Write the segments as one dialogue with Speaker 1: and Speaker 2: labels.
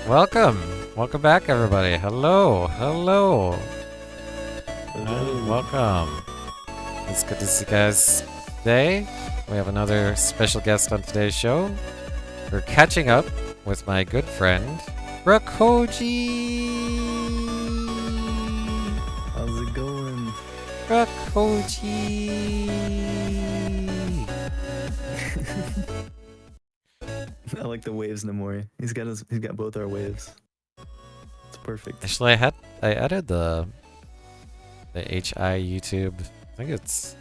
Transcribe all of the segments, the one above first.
Speaker 1: Welcome. Welcome back, everybody. Hello. Hello.
Speaker 2: Hello.
Speaker 1: Welcome. It's good to see you guys today. We have another special guest on today's show. We're catching up with my good friend, Rokkoji.
Speaker 2: How's it going?
Speaker 1: Rokkoji.
Speaker 2: I like the waves, Namori. He's got both our waves. It's perfect.
Speaker 1: Actually, I added the HI YouTube. I think it's.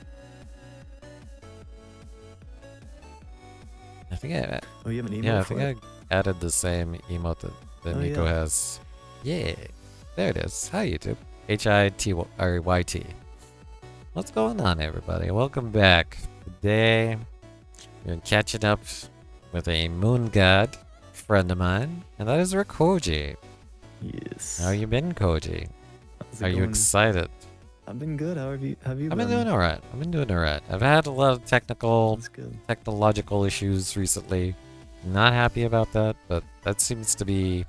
Speaker 1: I think I.
Speaker 2: Oh, you have an emote
Speaker 1: Yeah, I
Speaker 2: for
Speaker 1: think
Speaker 2: it?
Speaker 1: I added the same emote that
Speaker 2: Oh,
Speaker 1: Nico
Speaker 2: yeah.
Speaker 1: has. Yeah, there it is. Hi, YouTube. HITYT. What's going on, everybody? Welcome back. Today, we're catching up with a moon god friend of mine, and that is Rokkoji.
Speaker 2: Yes.
Speaker 1: How you been, Koji?
Speaker 2: How's it
Speaker 1: Are you
Speaker 2: going?
Speaker 1: excited?
Speaker 2: I've been good. How have you
Speaker 1: I've been
Speaker 2: been?
Speaker 1: doing alright. I've been doing alright. I've had a lot of
Speaker 2: That's good.
Speaker 1: technological issues recently. Not happy about that, but that seems to be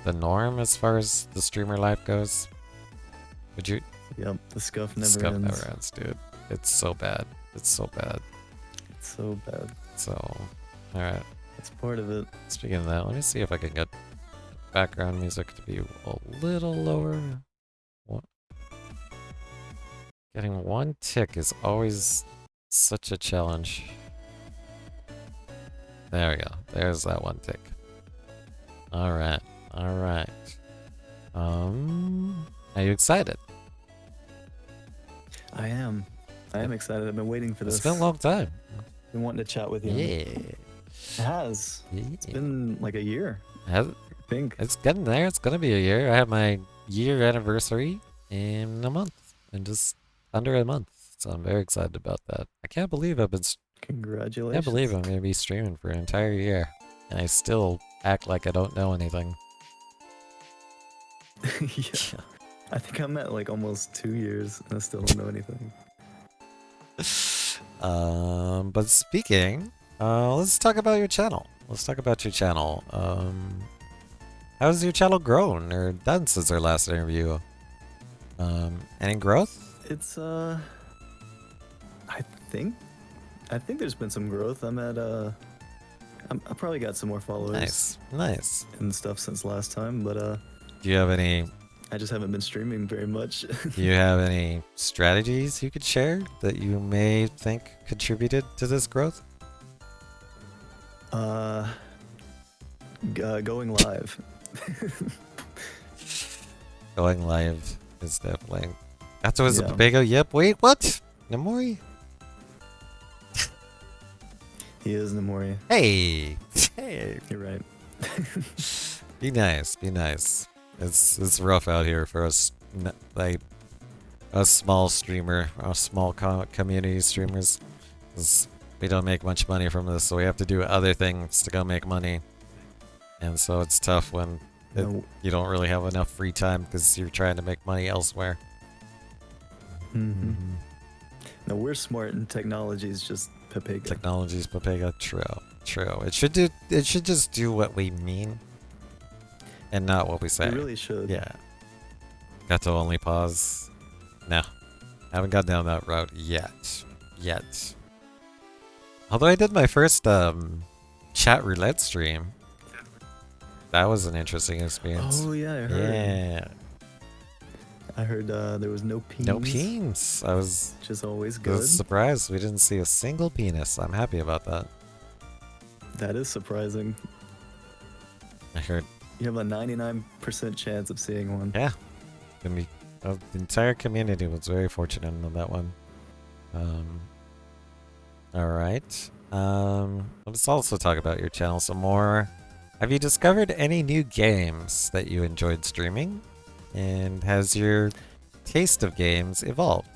Speaker 1: the norm as far as the streamer life goes. Would you?
Speaker 2: Yep, the scuff never
Speaker 1: Scuff
Speaker 2: ends.
Speaker 1: never ends, dude. It's so bad. It's so bad.
Speaker 2: It's so bad.
Speaker 1: So, alright.
Speaker 2: That's part of it.
Speaker 1: Speaking of that, let me see if I can get background music to be a little lower. What? Getting one tick is always such a challenge. There we go. There's that one tick. Alright. Alright. Are you excited?
Speaker 2: I am. I am excited. I've been waiting for this.
Speaker 1: It's been a long time.
Speaker 2: Been wanting to chat with you.
Speaker 1: Yeah.
Speaker 2: It has. It's been like a year,
Speaker 1: Has-
Speaker 2: I think.
Speaker 1: It's getting there. It's gonna be a year. I have my year anniversary in a month. In just under a month. So I'm very excited about that. I can't believe I
Speaker 2: Congratulations.
Speaker 1: can't believe I'm gonna be streaming for an entire year. And I still act like I don't know anything.
Speaker 2: Yeah. I think I'm at like almost 2 years and I still don't know anything.
Speaker 1: But speaking, let's talk about your channel. Let's talk about your channel. How's your channel grown or done since our last interview? Any growth?
Speaker 2: It's I think there's been some growth. I probably got some more followers
Speaker 1: Nice, nice.
Speaker 2: and stuff since last time, but
Speaker 1: Do you have any?
Speaker 2: I just haven't been streaming very much.
Speaker 1: Do you have any strategies you could share that you may think contributed to this growth?
Speaker 2: Going live.
Speaker 1: Going live is definitely. That's always a
Speaker 2: Yeah.
Speaker 1: big. Yep. Wait. What? Namori?
Speaker 2: He is Namori.
Speaker 1: Hey. Hey.
Speaker 2: You're right.
Speaker 1: Be nice. Be nice. It's rough out here for us, like a small streamer, a small community streamers. 'Cause we don't make much money from this, so we have to do other things to go make money. And so it's tough when
Speaker 2: No.
Speaker 1: you don't really have enough free time because you're trying to make money elsewhere.
Speaker 2: Mm-hmm. No, we're smart and technology is just Pepega.
Speaker 1: Technology's Papega. True. True. It should do. It should just do what we mean, and not what we say.
Speaker 2: We really should.
Speaker 1: Yeah. Got to only pause. No. Haven't got down that route yet. Yet. Although I did my first chat roulette stream. That was an interesting experience.
Speaker 2: Oh yeah, I heard.
Speaker 1: Yeah.
Speaker 2: I heard there was no peens.
Speaker 1: No peens. I was
Speaker 2: Which is always good.
Speaker 1: surprised we didn't see a single penis. I'm happy about that.
Speaker 2: That is surprising.
Speaker 1: I heard.
Speaker 2: You have a 99% chance of seeing one.
Speaker 1: Yeah. The entire community was very fortunate on that one. Alright. Let's also talk about your channel some more. Have you discovered any new games that you enjoyed streaming? And has your taste of games evolved?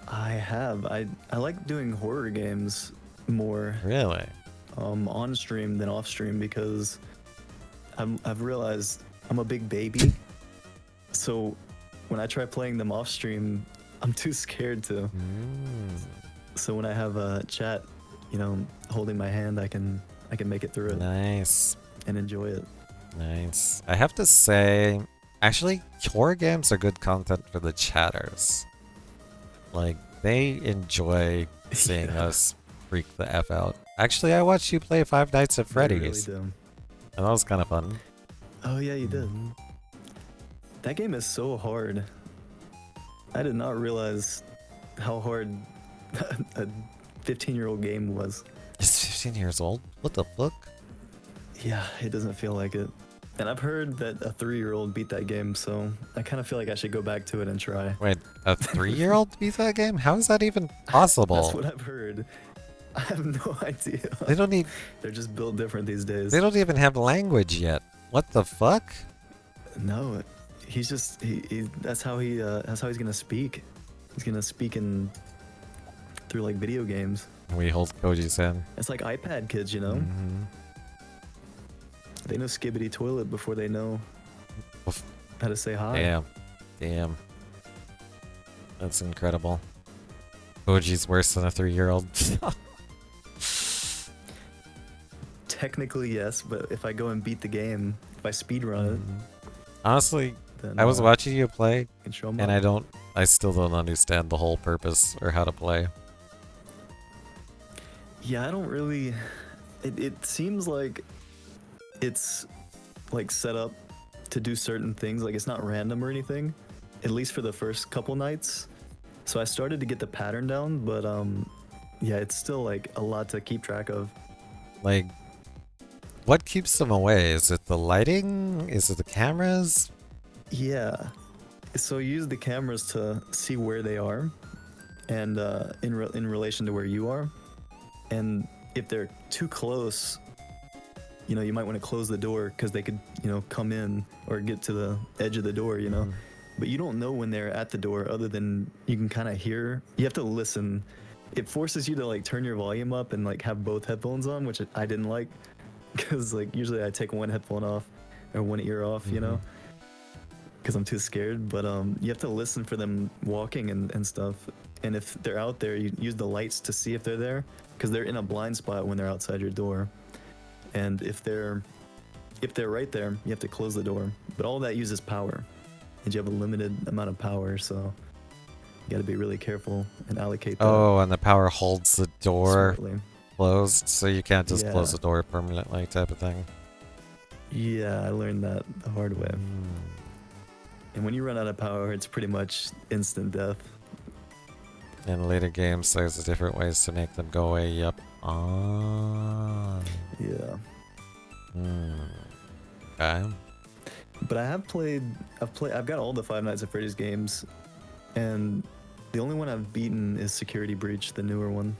Speaker 2: I have. I like doing horror games more
Speaker 1: Really?
Speaker 2: on stream than off stream because I've realized I'm a big baby. So when I try playing them off stream, I'm too scared to. So when I have a chat, holding my hand, I can make it through it.
Speaker 1: Nice.
Speaker 2: and enjoy it.
Speaker 1: Nice. I have to say, actually, horror games are good content for the chatters. Like, they enjoy seeing
Speaker 2: Yeah,
Speaker 1: us freak the F out. Actually, I watched you play Five Nights at
Speaker 2: they really
Speaker 1: Freddy's,
Speaker 2: do.
Speaker 1: and that was kind of fun.
Speaker 2: Oh yeah, you did.
Speaker 1: Mhm.
Speaker 2: That game is so hard. I did not realize how hard a 15-year-old game was.
Speaker 1: It's 15 years old? What the fuck?
Speaker 2: Yeah, it doesn't feel like it. And I've heard that a 3-year-old beat that game, so I kind of feel like I should go back to it and try.
Speaker 1: Wait, a 3-year-old beat that game? How is that even possible?
Speaker 2: That's what I've heard. I have no idea.
Speaker 1: They don't need.
Speaker 2: They're just built different these days.
Speaker 1: They don't even have language yet. What the fuck?
Speaker 2: No, he's just he that's how he's gonna speak. He's gonna speak in through like video games.
Speaker 1: We hold Koji's hand.
Speaker 2: It's like iPad kids, you know.
Speaker 1: Mhm.
Speaker 2: They know skibbity toilet before they know
Speaker 1: Oof.
Speaker 2: how to say hi.
Speaker 1: Damn. That's incredible. Koji's worse than a 3-year-old.
Speaker 2: Technically, yes, but if I go and beat the game, if I speedrun it,
Speaker 1: Honestly,
Speaker 2: then
Speaker 1: I was watching you play,
Speaker 2: I can show 'em
Speaker 1: and
Speaker 2: up.
Speaker 1: I still don't understand the whole purpose or how to play.
Speaker 2: Yeah, I don't really. It seems like it's like set up to do certain things. Like it's not random or anything, at least for the first couple nights. So I started to get the pattern down, but yeah, it's still like a lot to keep track of.
Speaker 1: Like, what keeps them away? Is it the lighting? Is it the cameras?
Speaker 2: Yeah. So you use the cameras to see where they are, and in relation to where you are, and if they're too close, you know, you might want to close the door because they could, you know, come in or get to the edge of the door, you know.
Speaker 1: Mhm.
Speaker 2: But you don't know when they're at the door, other than you can kind of hear. You have to listen. It forces you to like turn your volume up and like have both headphones on, which I didn't like, because like usually I take one headphone off or one ear off, you know, because I'm too scared. But you have to listen for them walking and stuff. And if they're out there, you use the lights to see if they're there, because they're in a blind spot when they're outside your door. And if they're right there, you have to close the door. But all that uses power, and you have a limited amount of power, so you got to be really careful and allocate that
Speaker 1: Oh, and the power holds the door
Speaker 2: smartly.
Speaker 1: closed, so you can't just close
Speaker 2: Yeah.
Speaker 1: the door permanently, type of thing.
Speaker 2: Yeah, I learned that the hard way.
Speaker 1: Mm.
Speaker 2: And when you run out of power, it's pretty much instant death.
Speaker 1: In later games, there's different ways to make them go away. Yep. Ah.
Speaker 2: Yeah.
Speaker 1: Okay.
Speaker 2: But I've got all the Five Nights at Freddy's games, and the only one I've beaten is Security Breach, the newer one.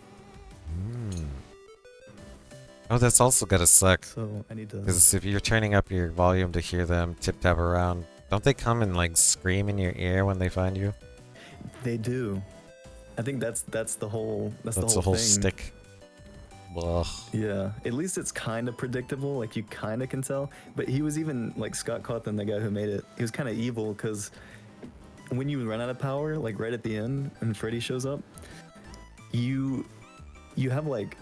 Speaker 1: Oh, that's also gotta suck.
Speaker 2: So I need to.
Speaker 1: Because if you're turning up your volume to hear them tip-tap around, don't they come and like scream in your ear when they find you?
Speaker 2: They do. I think that's the whole
Speaker 1: That's
Speaker 2: the
Speaker 1: the
Speaker 2: whole
Speaker 1: whole
Speaker 2: thing.
Speaker 1: stick. Ugh.
Speaker 2: Yeah, at least it's kind of predictable. Like you kind of can tell. But he was even like Scott Cawthon, the guy who made it. He was kind of evil because when you run out of power, like right at the end, and Freddy shows up, you have like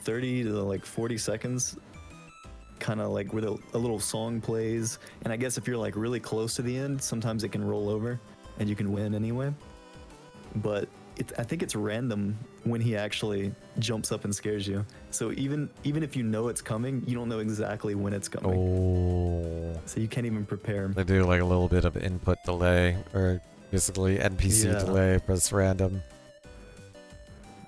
Speaker 2: 30 to like 40 seconds, kind of like where a little song plays. And I guess if you're like really close to the end, sometimes it can roll over, and you can win anyway. But I think it's random when he actually jumps up and scares you. So even if you know it's coming, you don't know exactly when it's coming.
Speaker 1: Oh.
Speaker 2: So you can't even prepare.
Speaker 1: They do like a little bit of input delay, or basically NPC
Speaker 2: Yeah.
Speaker 1: delay, press random.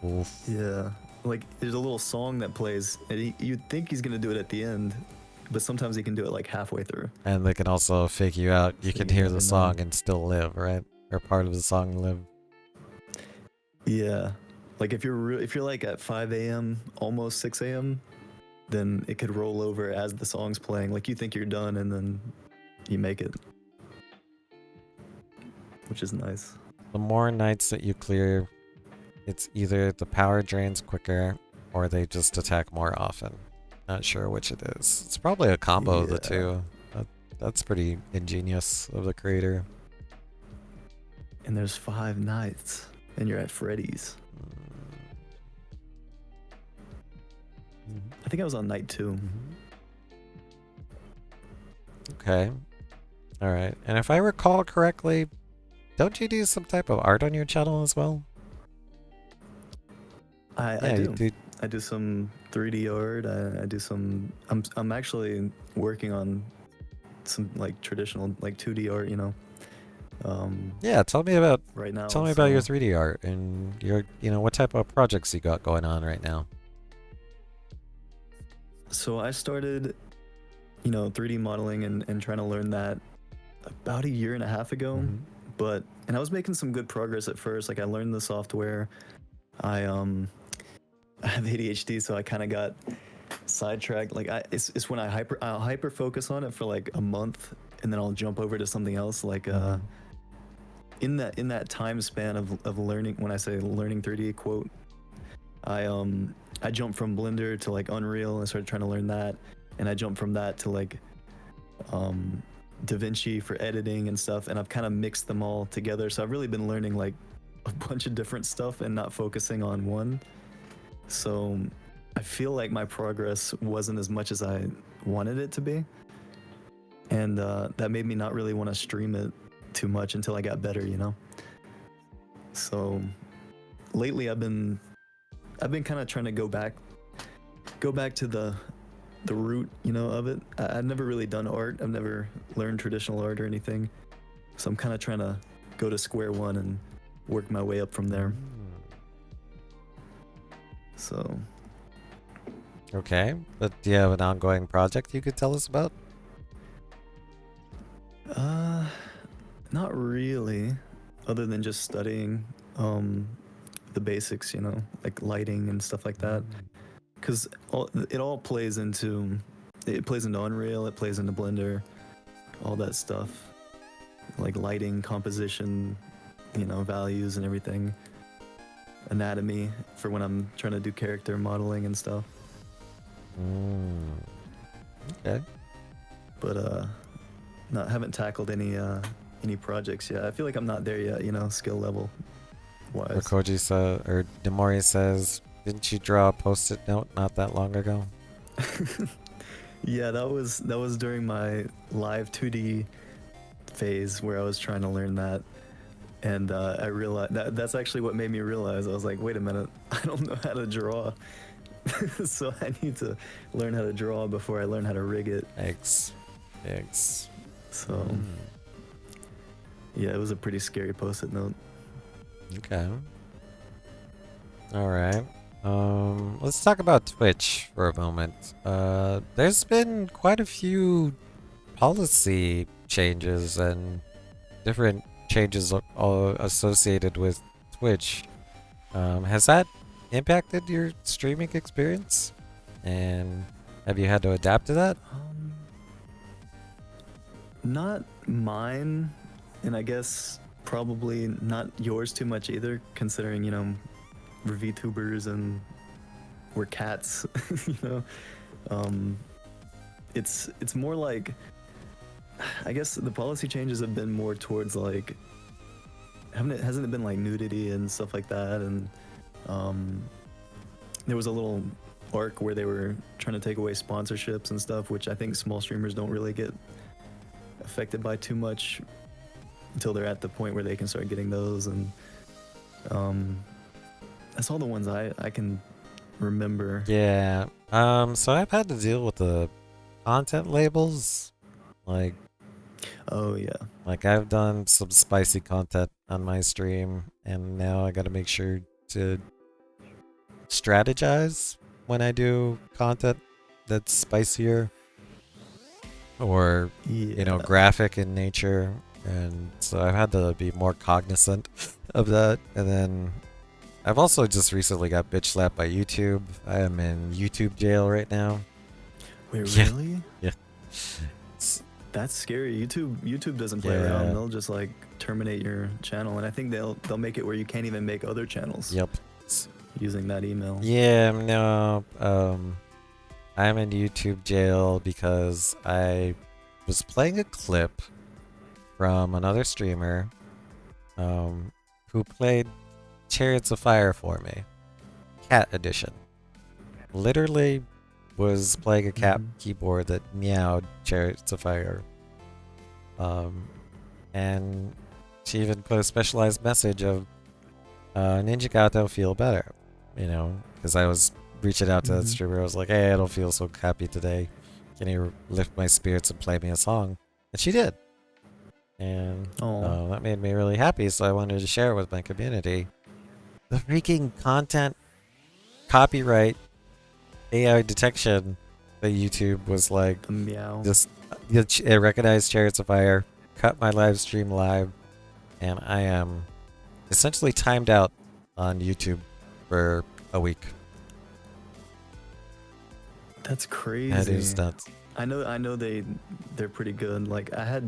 Speaker 1: Oof.
Speaker 2: Yeah. Like there's a little song that plays, and you'd think he's gonna do it at the end, but sometimes he can do it like halfway through.
Speaker 1: And they can also fake you out. You
Speaker 2: So
Speaker 1: can
Speaker 2: you
Speaker 1: hear
Speaker 2: never
Speaker 1: the
Speaker 2: know.
Speaker 1: song and still live, right? Or part of the song live.
Speaker 2: Yeah. Like if you're like at 5 a.m., almost 6 a.m., then it could roll over as the song's playing. Like you think you're done, and then you make it, which is nice.
Speaker 1: The more nights that you clear, it's either the power drains quicker or they just attack more often. Not sure which it is. It's probably a combo of the
Speaker 2: Yeah.
Speaker 1: two. That's pretty ingenious of the creator.
Speaker 2: And there's 5 nights, and you're at Freddy's. I think I was on night 2.
Speaker 1: Okay. All right. And if I recall correctly, don't you do some type of art on your channel as well?
Speaker 2: I
Speaker 1: Yeah, you
Speaker 2: do.
Speaker 1: do.
Speaker 2: I do some 3D art. I do some. I'm actually working on some like traditional like 2D art.
Speaker 1: Yeah,
Speaker 2: Right now.
Speaker 1: tell me about your
Speaker 2: So
Speaker 1: 3D art and your, what type of projects you got going on right now.
Speaker 2: I started 3D modeling and trying to learn that about a year and a half ago.
Speaker 1: Mm-hmm.
Speaker 2: And I was making some good progress at first. Like I learned the software. I have ADHD, so I kind of got sidetracked. Like it's when I'll hyper focus on it for like a month, and then I'll jump over to something else. Like in that time span of learning, when I say learning 3D quote, I jumped from Blender to like Unreal and started trying to learn that, and I jumped from that to like DaVinci for editing and stuff, and I've kind of mixed them all together. So I've really been learning like a bunch of different stuff and not focusing on one. So I feel like my progress wasn't as much as I wanted it to be, and that made me not really want to stream it too much until I got better. So lately I've been kind of trying to go back to the root, of it. I've never really done art. I've never learned traditional art or anything. So I'm kind of trying to go to square one and work my way up from there. So
Speaker 1: Okay, but do you have an ongoing project you could tell us about?
Speaker 2: not really, other than just studying the basics, like lighting and stuff like that. Because it all plays into Unreal, it plays into Blender, all that stuff, like lighting, composition, values and everything, anatomy for when I'm trying to do character modeling and stuff.
Speaker 1: Okay.
Speaker 2: But haven't tackled any projects yet. I feel like I'm not there yet, skill level wise.
Speaker 1: Rokkoji says, or Demori says, didn't you draw a post-it note not that long ago?
Speaker 2: Yeah, that was during my live 2D phase where I was trying to learn that, and I realized that's actually what made me realize. I was like, wait a minute, I don't know how to draw. So I need to learn how to draw before I learn how to rig it.
Speaker 1: Eggs.
Speaker 2: So yeah, it was a pretty scary post-it note.
Speaker 1: Okay. All right. Let's talk about Twitch for a moment. There's been quite a few policy changes and different changes all associated with Twitch. Has that impacted your streaming experience? And have you had to adapt to that?
Speaker 2: Not mine, and I guess probably not yours too much either, considering we're VTubers and we're cats. It's more like, I guess the policy changes have been more towards like, hasn't it been like nudity and stuff like that, and there was a little arc where they were trying to take away sponsorships and stuff, which I think small streamers don't really get affected by too much until they're at the point where they can start getting those. And that's all the ones I can remember.
Speaker 1: Yeah. So I've had to deal with the content labels. Like,
Speaker 2: oh yeah,
Speaker 1: like I've done some spicy content on my stream, and now I gotta make sure to strategize when I do content that's spicier or graphic in nature, and so I've had to be more cognizant of that. And then I've also just recently got bitch slapped by YouTube. I am in YouTube jail right now.
Speaker 2: Wait, really?
Speaker 1: Yeah.
Speaker 2: That's scary. YouTube doesn't play around. They'll just like terminate your channel, and I think they'll make it where you can't even make other channels.
Speaker 1: Yep.
Speaker 2: Using that email.
Speaker 1: Yeah, no. I'm in YouTube jail because I was playing a clip from another streamer who played Chariots of Fire for me. Cat edition. Literally was playing a cat keyboard that meowed Chariots of Fire. And she even put a specialized message of Ninja Gato feel better, you know, because I was reaching out to that streamer. I was like, hey, I don't feel so happy today. Can you lift my spirits and play me a song? And she did. And that made me really happy, so I wanted to share it with my community. The freaking content copyright AI detection that YouTube was like,
Speaker 2: The MEOW.
Speaker 1: just it recognized Chariots of Fire, cut my live stream live, and I am essentially timed out on YouTube for a week.
Speaker 2: That's crazy.
Speaker 1: That is nuts.
Speaker 2: I know they're pretty good. Like I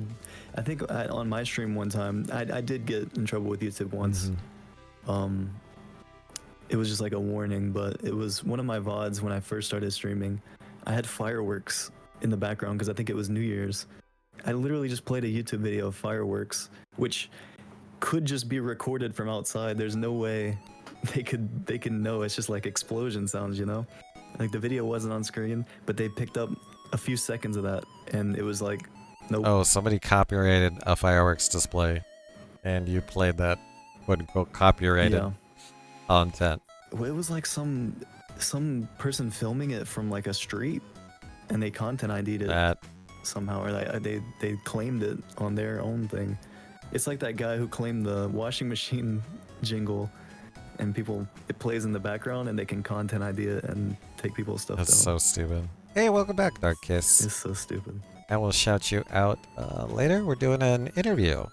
Speaker 2: think on my stream one time, I did get in trouble with YouTube once. It was just like a warning, but it was one of my VODs when I first started streaming. I had fireworks in the background because I think it was New Year's. I literally just played a YouTube video of fireworks, which could just be recorded from outside. There's no way they can know. It's just like explosion sounds, you know? Like the video wasn't on screen, but they picked up a few seconds of that, and it was like, nope.
Speaker 1: Oh, somebody copyrighted a fireworks display, and you played that quote-unquote copyrighted content.
Speaker 2: It was like some person filming it from like a street, and they content ID'd it somehow, or they claimed it on their own thing. It's like that guy who claimed the washing machine jingle, and it plays in the background, and they can content ID it and take people's stuff
Speaker 1: That's
Speaker 2: down.
Speaker 1: so stupid. Hey, welcome back, Dark Kiss.
Speaker 2: It's so stupid.
Speaker 1: I will shout you out later. We're doing an interview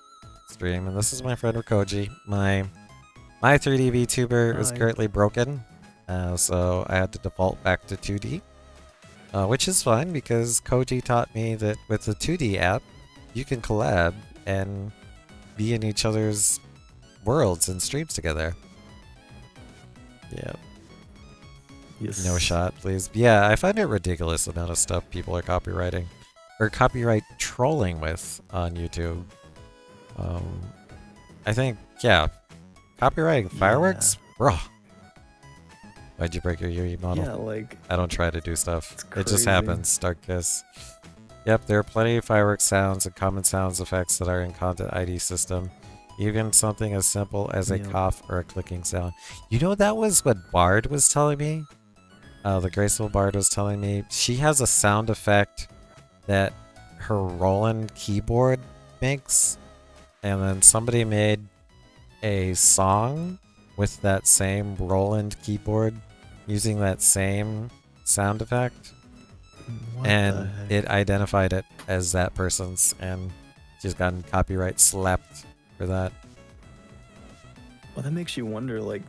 Speaker 1: stream, and this is my friend Rokkoji. My 3D VTuber is currently broken, so I had to default back to 2D, which is fine because Koji taught me that with the 2D app, you can collab and be in each other's worlds and streams together. Yeah.
Speaker 2: Yes.
Speaker 1: No shot, please. Yeah, I find it ridiculous the amount of stuff people are copywriting or copyright trolling with on YouTube. I think, yeah, copywriting fireworks, bro. Why'd you break your Yuri model?
Speaker 2: Yeah, like
Speaker 1: I don't try to do stuff. It just
Speaker 2: crazy.
Speaker 1: happens. Dark Kiss. Yep, there are plenty of fireworks sounds and common sounds effects that are in Content ID system. Even something as simple as a cough or a clicking sound. You know, that was what Bard was telling me. The Graceful Bard was telling me. She has a sound effect that her Roland keyboard makes. And then somebody made a song with that same Roland keyboard using that same sound effect. And it identified it as that person's, and she's gotten copyright slapped for that.
Speaker 2: Well, that makes you wonder, like,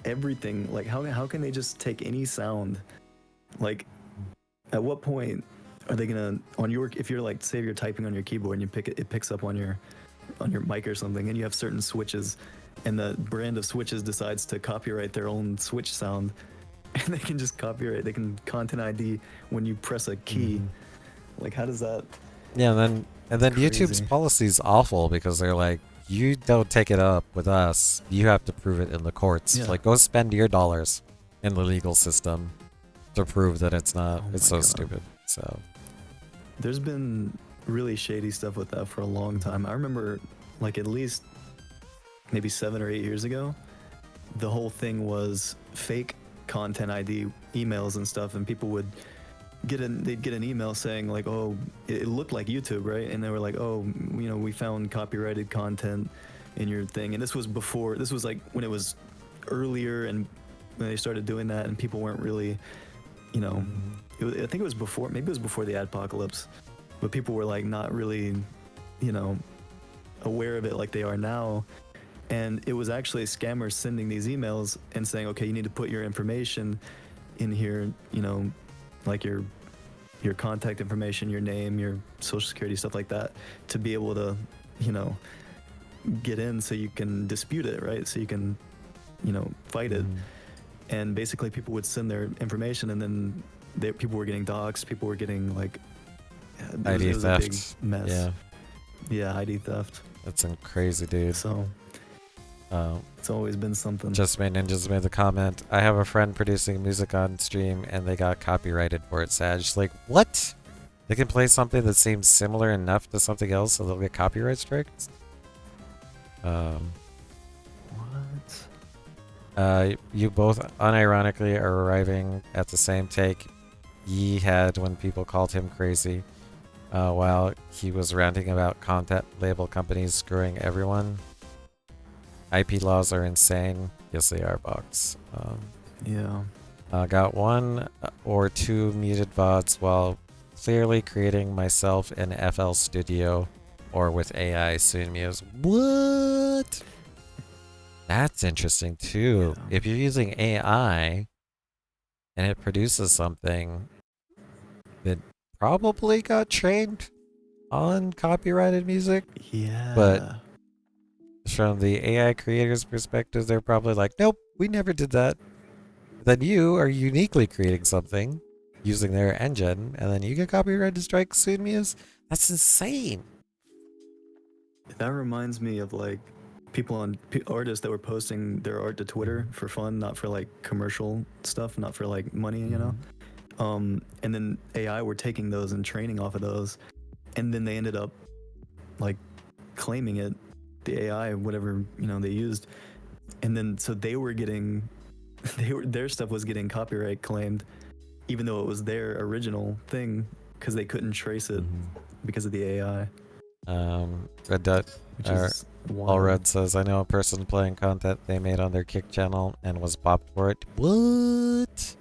Speaker 2: everything. Like, how can they just take any sound? Like, at what point are they gonna if you're like, say you're typing on your keyboard and it picks up on your mic or something, and you have certain switches, and the brand of switches decides to copyright their own switch sound, and they can just copyright. They can content ID when you press a key. Like, how does that?
Speaker 1: Yeah, and then YouTube's policy is awful because they're like, you don't take it up with us, you have to prove it in the courts. Like, go spend your dollars in the legal system to prove that it's not. It's so stupid. So
Speaker 2: there's been really shady stuff with that for a long time. I remember, like, at least maybe 7 or 8 years ago, the whole thing was fake content ID emails and stuff, and people would they'd get an email saying like, oh, it looked like YouTube, right? And they were like, oh, you know, we found copyrighted content in your thing. And this was like when it was earlier, and when they started doing that, and people weren't really, you know, I think it was before, maybe it was before the adpocalypse, but people were like not really, you know, aware of it like they are now. And it was actually scammers sending these emails and saying, okay, you need to put your information in here, you know, like your contact information, your name, your social security, stuff like that, to be able to, you know, get in so you can dispute it, right? So you can, you know, fight it. And basically people would send their information, and then people were getting doxxed, people were getting like
Speaker 1: ID
Speaker 2: it was
Speaker 1: theft.
Speaker 2: a big mess. Yeah, ID theft.
Speaker 1: That's crazy, dude.
Speaker 2: So it's always been something.
Speaker 1: Just made Ninjas made the comment. I have a friend producing music on stream, and they got copyrighted for it. Sag, like, what? They can play something that seems similar enough to something else so they'll get copyright strikes.
Speaker 2: What?
Speaker 1: You both unironically are arriving at the same take Yi had when people called him crazy, while he was ranting about content label companies screwing everyone. IP laws are insane. Yes, they are, Box.
Speaker 2: Yeah.
Speaker 1: Got one or two muted VODs while clearly creating myself in FL Studio or with AI soon Muse. What? That's interesting too.
Speaker 2: Yeah.
Speaker 1: If you're using AI and it produces something that probably got trained on copyrighted music, but
Speaker 2: Yeah.
Speaker 1: from the AI creator's perspective, they're probably like, nope, we never did that. Then you are uniquely creating something using their engine, and then you get copyrighted strikes soon, Muse? That's insane.
Speaker 2: That reminds me of like people on artists that were posting their art to Twitter for fun, not for like commercial stuff, not for like money, you know. And then AI were taking those and training off of those, and then they ended up like claiming it, the AI, whatever they used, and then so they were getting, their stuff was getting copyright claimed, even though it was their original thing, because they couldn't trace it because of the AI.
Speaker 1: Red Dot,
Speaker 2: Which is
Speaker 1: All
Speaker 2: wild.
Speaker 1: Red says, I know a person playing content they made on their Kick channel and was bopped for it. What?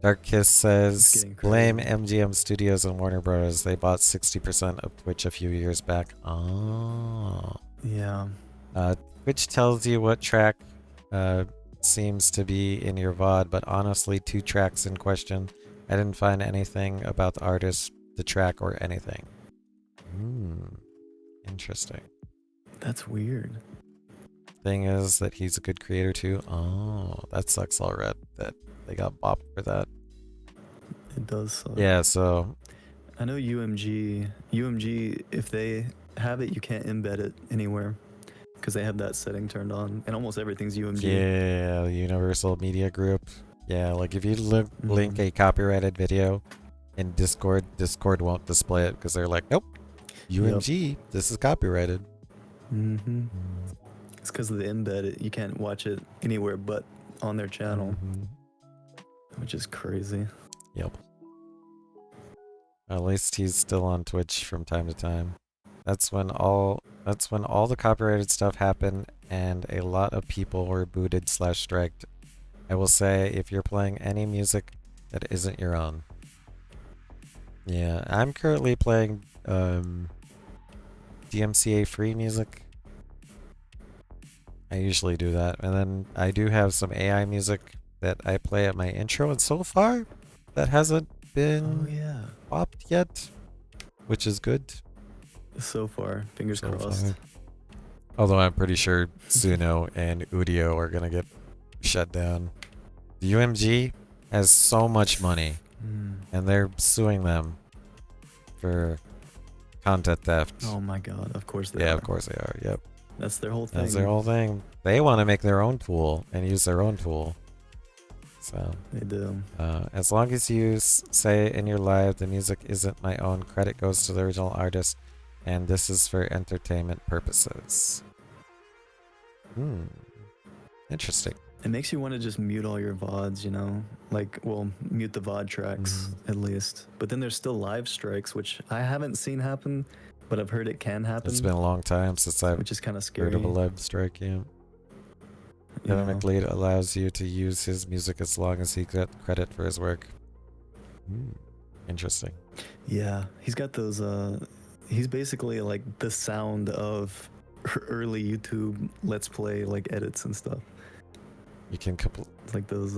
Speaker 1: Dark Kiss says, blame MGM Studios and Warner Bros. They bought 60% of Twitch a few years back. Oh.
Speaker 2: Yeah.
Speaker 1: Twitch tells you what track seems to be in your VOD, but honestly, 2 tracks in question. I didn't find anything about the artist, the track, or anything. Interesting.
Speaker 2: That's weird.
Speaker 1: Thing is that he's a good creator too. Oh, that sucks all red that they got bopped for that.
Speaker 2: It does suck.
Speaker 1: Yeah, so
Speaker 2: I know UMG, if they have it, you can't embed it anywhere because they have that setting turned on, and almost everything's UMG.
Speaker 1: yeah, Universal Media Group. Yeah, like if you link a copyrighted video in Discord, Discord won't display it because they're like, nope, UMG, this is copyrighted.
Speaker 2: It's because of the embed. You can't watch it anywhere but on their channel, which is crazy.
Speaker 1: Yep. At least he's still on Twitch from time to time. That's when all the copyrighted stuff happened and a lot of people were booted / striked. I will say if you're playing any music that isn't your own. Yeah, I'm currently playing DMCA free music. I usually do that. And then I do have some AI music that I play at my intro, and so far that hasn't been popped yet, which is good.
Speaker 2: So far, fingers crossed.
Speaker 1: Although I'm pretty sure Suno and Udio are gonna get shut down. The UMG has so much money, and they're suing them for content theft.
Speaker 2: Oh my god, of course they are.
Speaker 1: Yeah, of course they are, yep.
Speaker 2: That's their whole thing.
Speaker 1: That's their whole thing. They want to make their own tool and use their own tool. So
Speaker 2: they do.
Speaker 1: As long as you say in your live, the music isn't my own, credit goes to the original artist, and this is for entertainment purposes. Interesting.
Speaker 2: It makes you want to just mute all your VODs, you know? Like, well, mute the VOD tracks at least. But then there's still live strikes, which I haven't seen happen, but I've heard it can happen.
Speaker 1: It's been a long time since I've
Speaker 2: which is kind of scary.
Speaker 1: heard of a live strike, yeah. Kevin McLeod allows you to use his music as long as he gets credit for his work. Interesting.
Speaker 2: Yeah, he's got those, he's basically like the sound of early YouTube Let's Play, like edits and stuff.
Speaker 1: You can
Speaker 2: like those,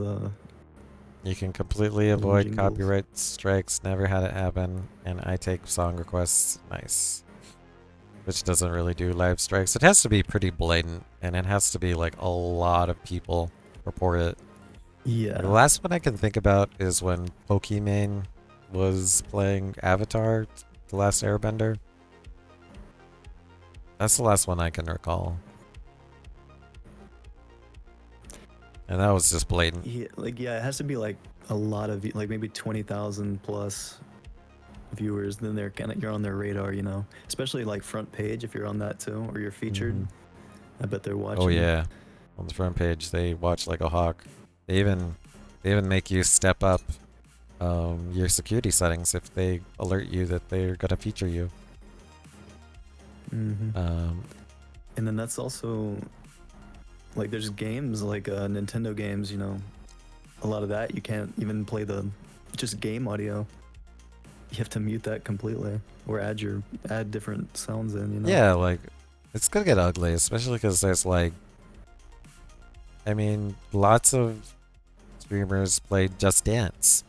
Speaker 1: you can completely avoid
Speaker 2: jingles.
Speaker 1: copyright strikes, never had it happen, and I take song requests. Nice. Which doesn't really do live strikes. It has to be pretty blatant, and it has to be like a lot of people report it.
Speaker 2: Yeah.
Speaker 1: The last one I can think about is when Pokimane was playing Avatar, The Last Airbender. That's the last one I can recall. And that was just blatant.
Speaker 2: Yeah, it has to be like a lot of, like maybe 20,000 plus viewers, then you're on their radar, you know. Especially like front page if you're on that too, or you're featured.
Speaker 1: Mhm.
Speaker 2: I bet they're watching.
Speaker 1: Oh yeah, on the front page they watch like a hawk. They even make you step up your security settings if they alert you that they're gonna feature you. Um,
Speaker 2: And then that's also like there's games like Nintendo games, you know. A lot of that you can't even play the just game audio. You have to mute that completely or add different sounds in, you know.
Speaker 1: yeah, like it's gonna get ugly, especially because there's like, I mean, lots of streamers play Just Dance,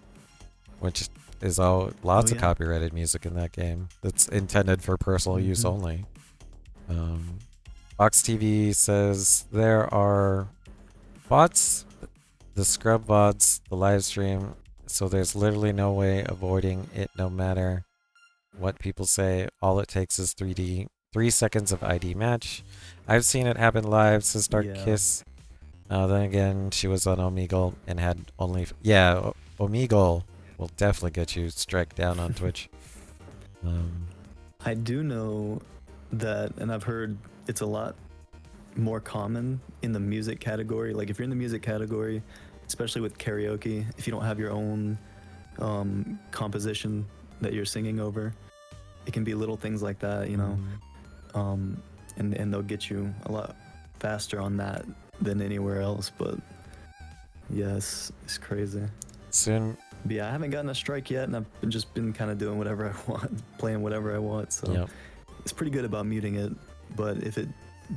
Speaker 1: which is lots of
Speaker 2: yeah.
Speaker 1: copyrighted music in that game that's intended for personal use
Speaker 2: Mhm.
Speaker 1: only. Fox TV says there are bots, the scrub VODs, the live stream, so there's literally no way avoiding it no matter what people say. All it takes is 3 seconds of ID match. I've seen it happen live, says Dark
Speaker 2: Yeah.
Speaker 1: Kiss. Then again, she was on Omegle and had only... Yeah, Omegle will definitely get you strike down on Twitch.
Speaker 2: I do know that, and I've heard it's a lot more common in the music category. Like if you're in the music category, especially with karaoke, if you don't have your own composition that you're singing over, it can be little things like that, you know. And they'll get you a lot faster on that than anywhere else. But yes, it's crazy.
Speaker 1: Soon.
Speaker 2: But yeah, I haven't gotten a strike yet, and I've just been kind of doing whatever I want, playing whatever I want. So
Speaker 1: Yep.
Speaker 2: it's pretty good about muting it. But if it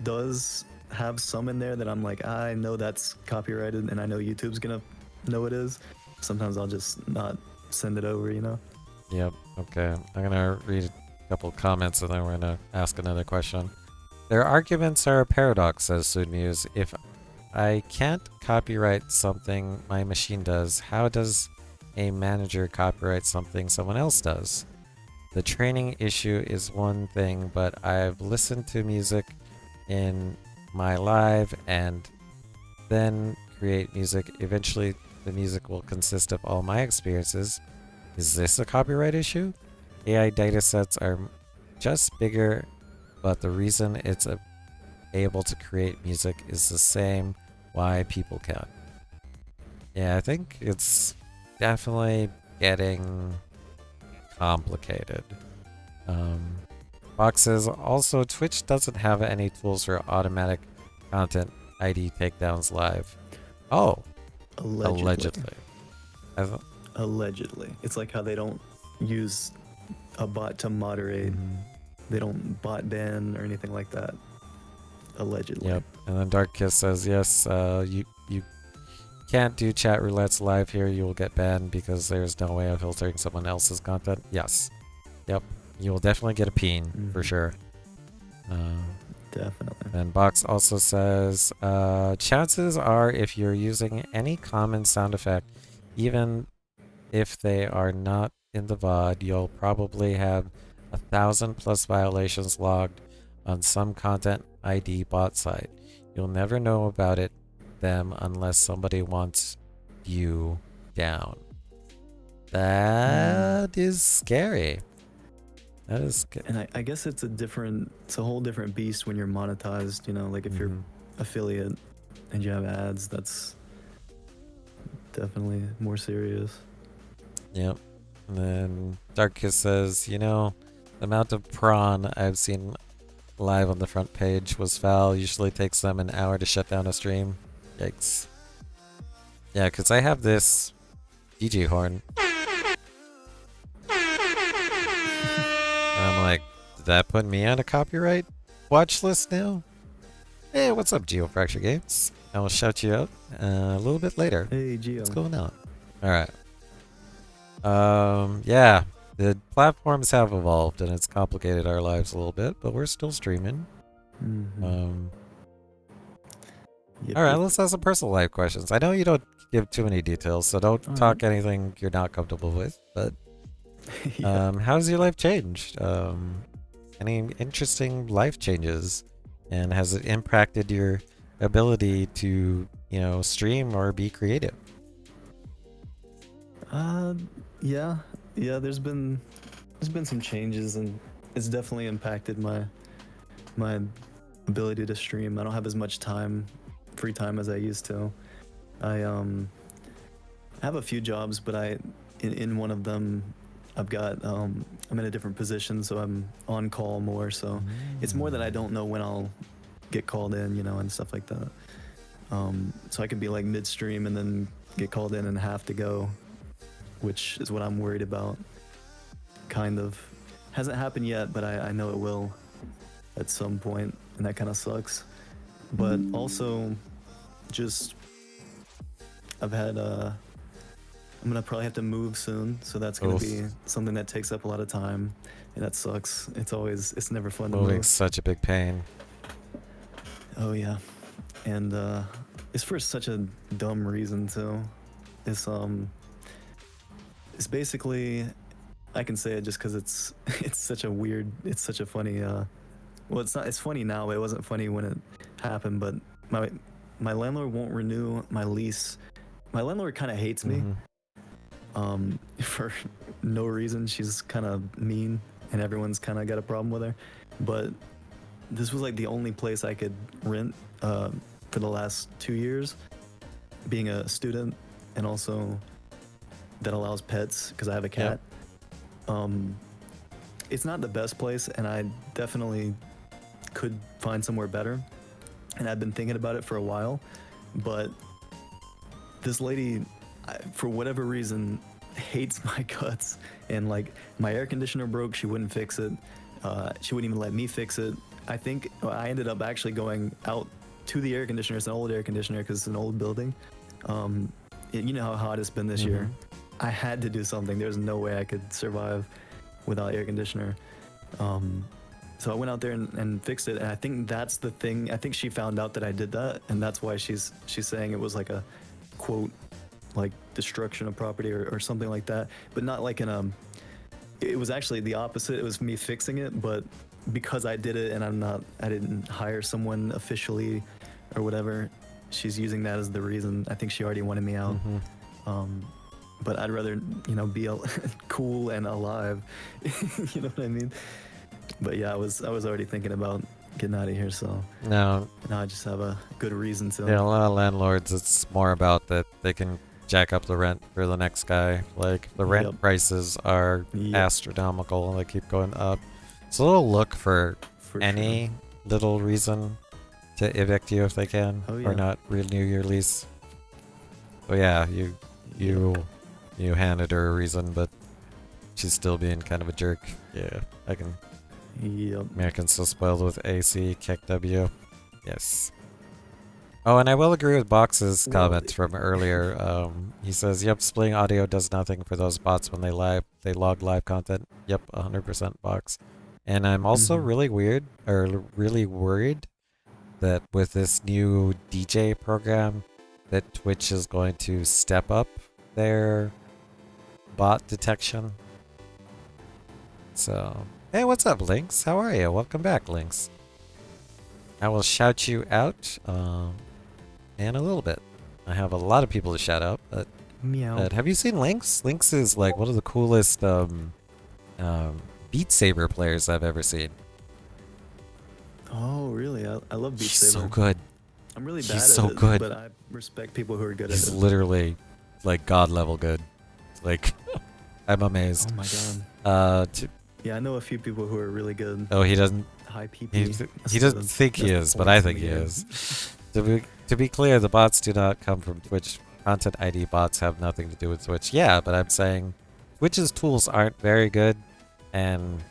Speaker 2: does have some in there that I'm like, I know that's copyrighted, and I know YouTube's gonna know it is, sometimes I'll just not send it over, you know?
Speaker 1: Yep. Okay. I'm gonna read a couple comments and then we're gonna ask another question. Their arguments are a paradox, says Sudmuse. If I can't copyright something my machine does, how does a manager copyright something someone else does? The training issue is one thing, but I've listened to music in my live and then create music. Eventually, the music will consist of all my experiences. Is this a copyright issue? AI datasets are just bigger, but the reason it's able to create music is the same why people can. Yeah, I think it's definitely getting complicated. Fox says also Twitch doesn't have any tools for automatic content ID takedowns live. Oh, allegedly.
Speaker 2: Allegedly. It's like how they don't use a bot to moderate. They don't bot ban or anything like that. Allegedly.
Speaker 1: Yep. And then Dark Kiss says, yes, you can't do chat roulettes live here. You will get banned because there's no way of filtering someone else's content. Yes. Yep. You will definitely get a peen for sure.
Speaker 2: Definitely.
Speaker 1: And Box also says, chances are if you're using any common sound effect, even if they are not in the VOD, you'll probably have 1,000+ violations logged on some content ID bot site. You'll never know about them unless somebody wants you down. That is scary. That is scary.
Speaker 2: And I guess it's a whole different beast when you're monetized, you know, like if you're affiliate and you have ads, that's definitely more serious.
Speaker 1: Yep. And then Darkus says, you know, the amount of prawn I've seen live on the front page was foul. Usually takes them an hour to shut down a stream. Yikes. Yeah, because I have this DJ horn. And I'm like, did that put me on a copyright watch list now? Hey, what's up, GeoFracture Games? I will shout you out a little bit later.
Speaker 2: Hey, Geo.
Speaker 1: What's going on? Alright. Yeah, the platforms have evolved and it's complicated our lives a little bit, but we're still streaming. Alright, let's have some personal life questions. I know you don't give too many details, so don't talk anything you're not comfortable with, but how's your life changed? Any interesting life changes? And has it impacted your ability to, stream or be creative?
Speaker 2: Yeah, there's been there's been some changes, and it's definitely impacted my ability to stream. I don't have as much free time as I used to. I have a few jobs, but in one of them, I've got I'm in a different position, so I'm on call more. So it's more that I don't know when I'll get called in, and stuff like that. So I can be like midstream and then get called in and have to go, which is what I'm worried about. Kind of hasn't happened yet, but I know it will at some point, and that kind of sucks. But also, just I've had I'm gonna probably have to move soon, so that's gonna be something that takes up a lot of time, and that sucks. It's never fun to
Speaker 1: Moving's
Speaker 2: move.
Speaker 1: such a big pain.
Speaker 2: Oh yeah, and it's for such a dumb reason too. It's basically, I can say it just because it's such a funny. Well, it's funny now, but it wasn't funny when it happened. But my landlord won't renew my lease. My landlord kind of hates me. For no reason. She's kind of mean, and everyone's kind of got a problem with her. But this was like the only place I could rent for the last 2 years, being a student, and also that allows pets because I have a cat. It's not the best place, and I definitely could find somewhere better. And I've been thinking about it for a while, but this lady, for whatever reason, hates my guts. And like, my air conditioner broke, she wouldn't fix it. She wouldn't even let me fix it. I think I ended up actually going out to the air conditioner. It's an old air conditioner because it's an old building. You know how hot it's been this year. I had to do something. There's no way I could survive without air conditioner. So I went out there and fixed it, and I think that's the thing. I think she found out that I did that, and that's why she's saying it was like a quote, like destruction of property or something like that, but not like in a. It was actually the opposite. It was me fixing it, but because I did it and I didn't hire someone officially or whatever, she's using that as the reason. I think she already wanted me out. But I'd rather, be cool and alive. You know what I mean? But yeah, I was already thinking about getting out of here, so
Speaker 1: No.
Speaker 2: now I just have a good reason to.
Speaker 1: Yeah, a lot of landlords, it's more about that they can jack up the rent for the next guy. Like, the rent prices are astronomical. They keep going up. So they'll look for any little reason to evict you if they can, or not renew your lease. But yeah, you handed her a reason, but she's still being kind of a jerk. Yeah, I can. Americans still spoiled with AC, kick W. Yes. Oh, and I will agree with Box's comment from earlier. He says, yep, splitting audio does nothing for those bots when they log live content. Yep, 100% Box. And I'm also really worried that with this new DJ program, that Twitch is going to step up their bot detection. So, hey, what's up, Lynx? How are you? Welcome back, Lynx. I will shout you out in a little bit. I have a lot of people to shout out, but have you seen Lynx? Lynx is like one of the coolest Beat Saber players I've ever seen.
Speaker 2: Oh, really? I love Beat
Speaker 1: Saber. He's so good.
Speaker 2: I'm really bad
Speaker 1: at it,
Speaker 2: good. But I respect people who are good at it.
Speaker 1: He's literally like god level good. Like, I'm amazed.
Speaker 2: Oh my god. Yeah, I know a few people who are really good.
Speaker 1: Oh, he doesn't.
Speaker 2: High PP.
Speaker 1: He doesn't think he is, but I think he is. To be clear, the bots do not come from Twitch. Content ID bots have nothing to do with Twitch. Yeah, but I'm saying Twitch's tools aren't very good, and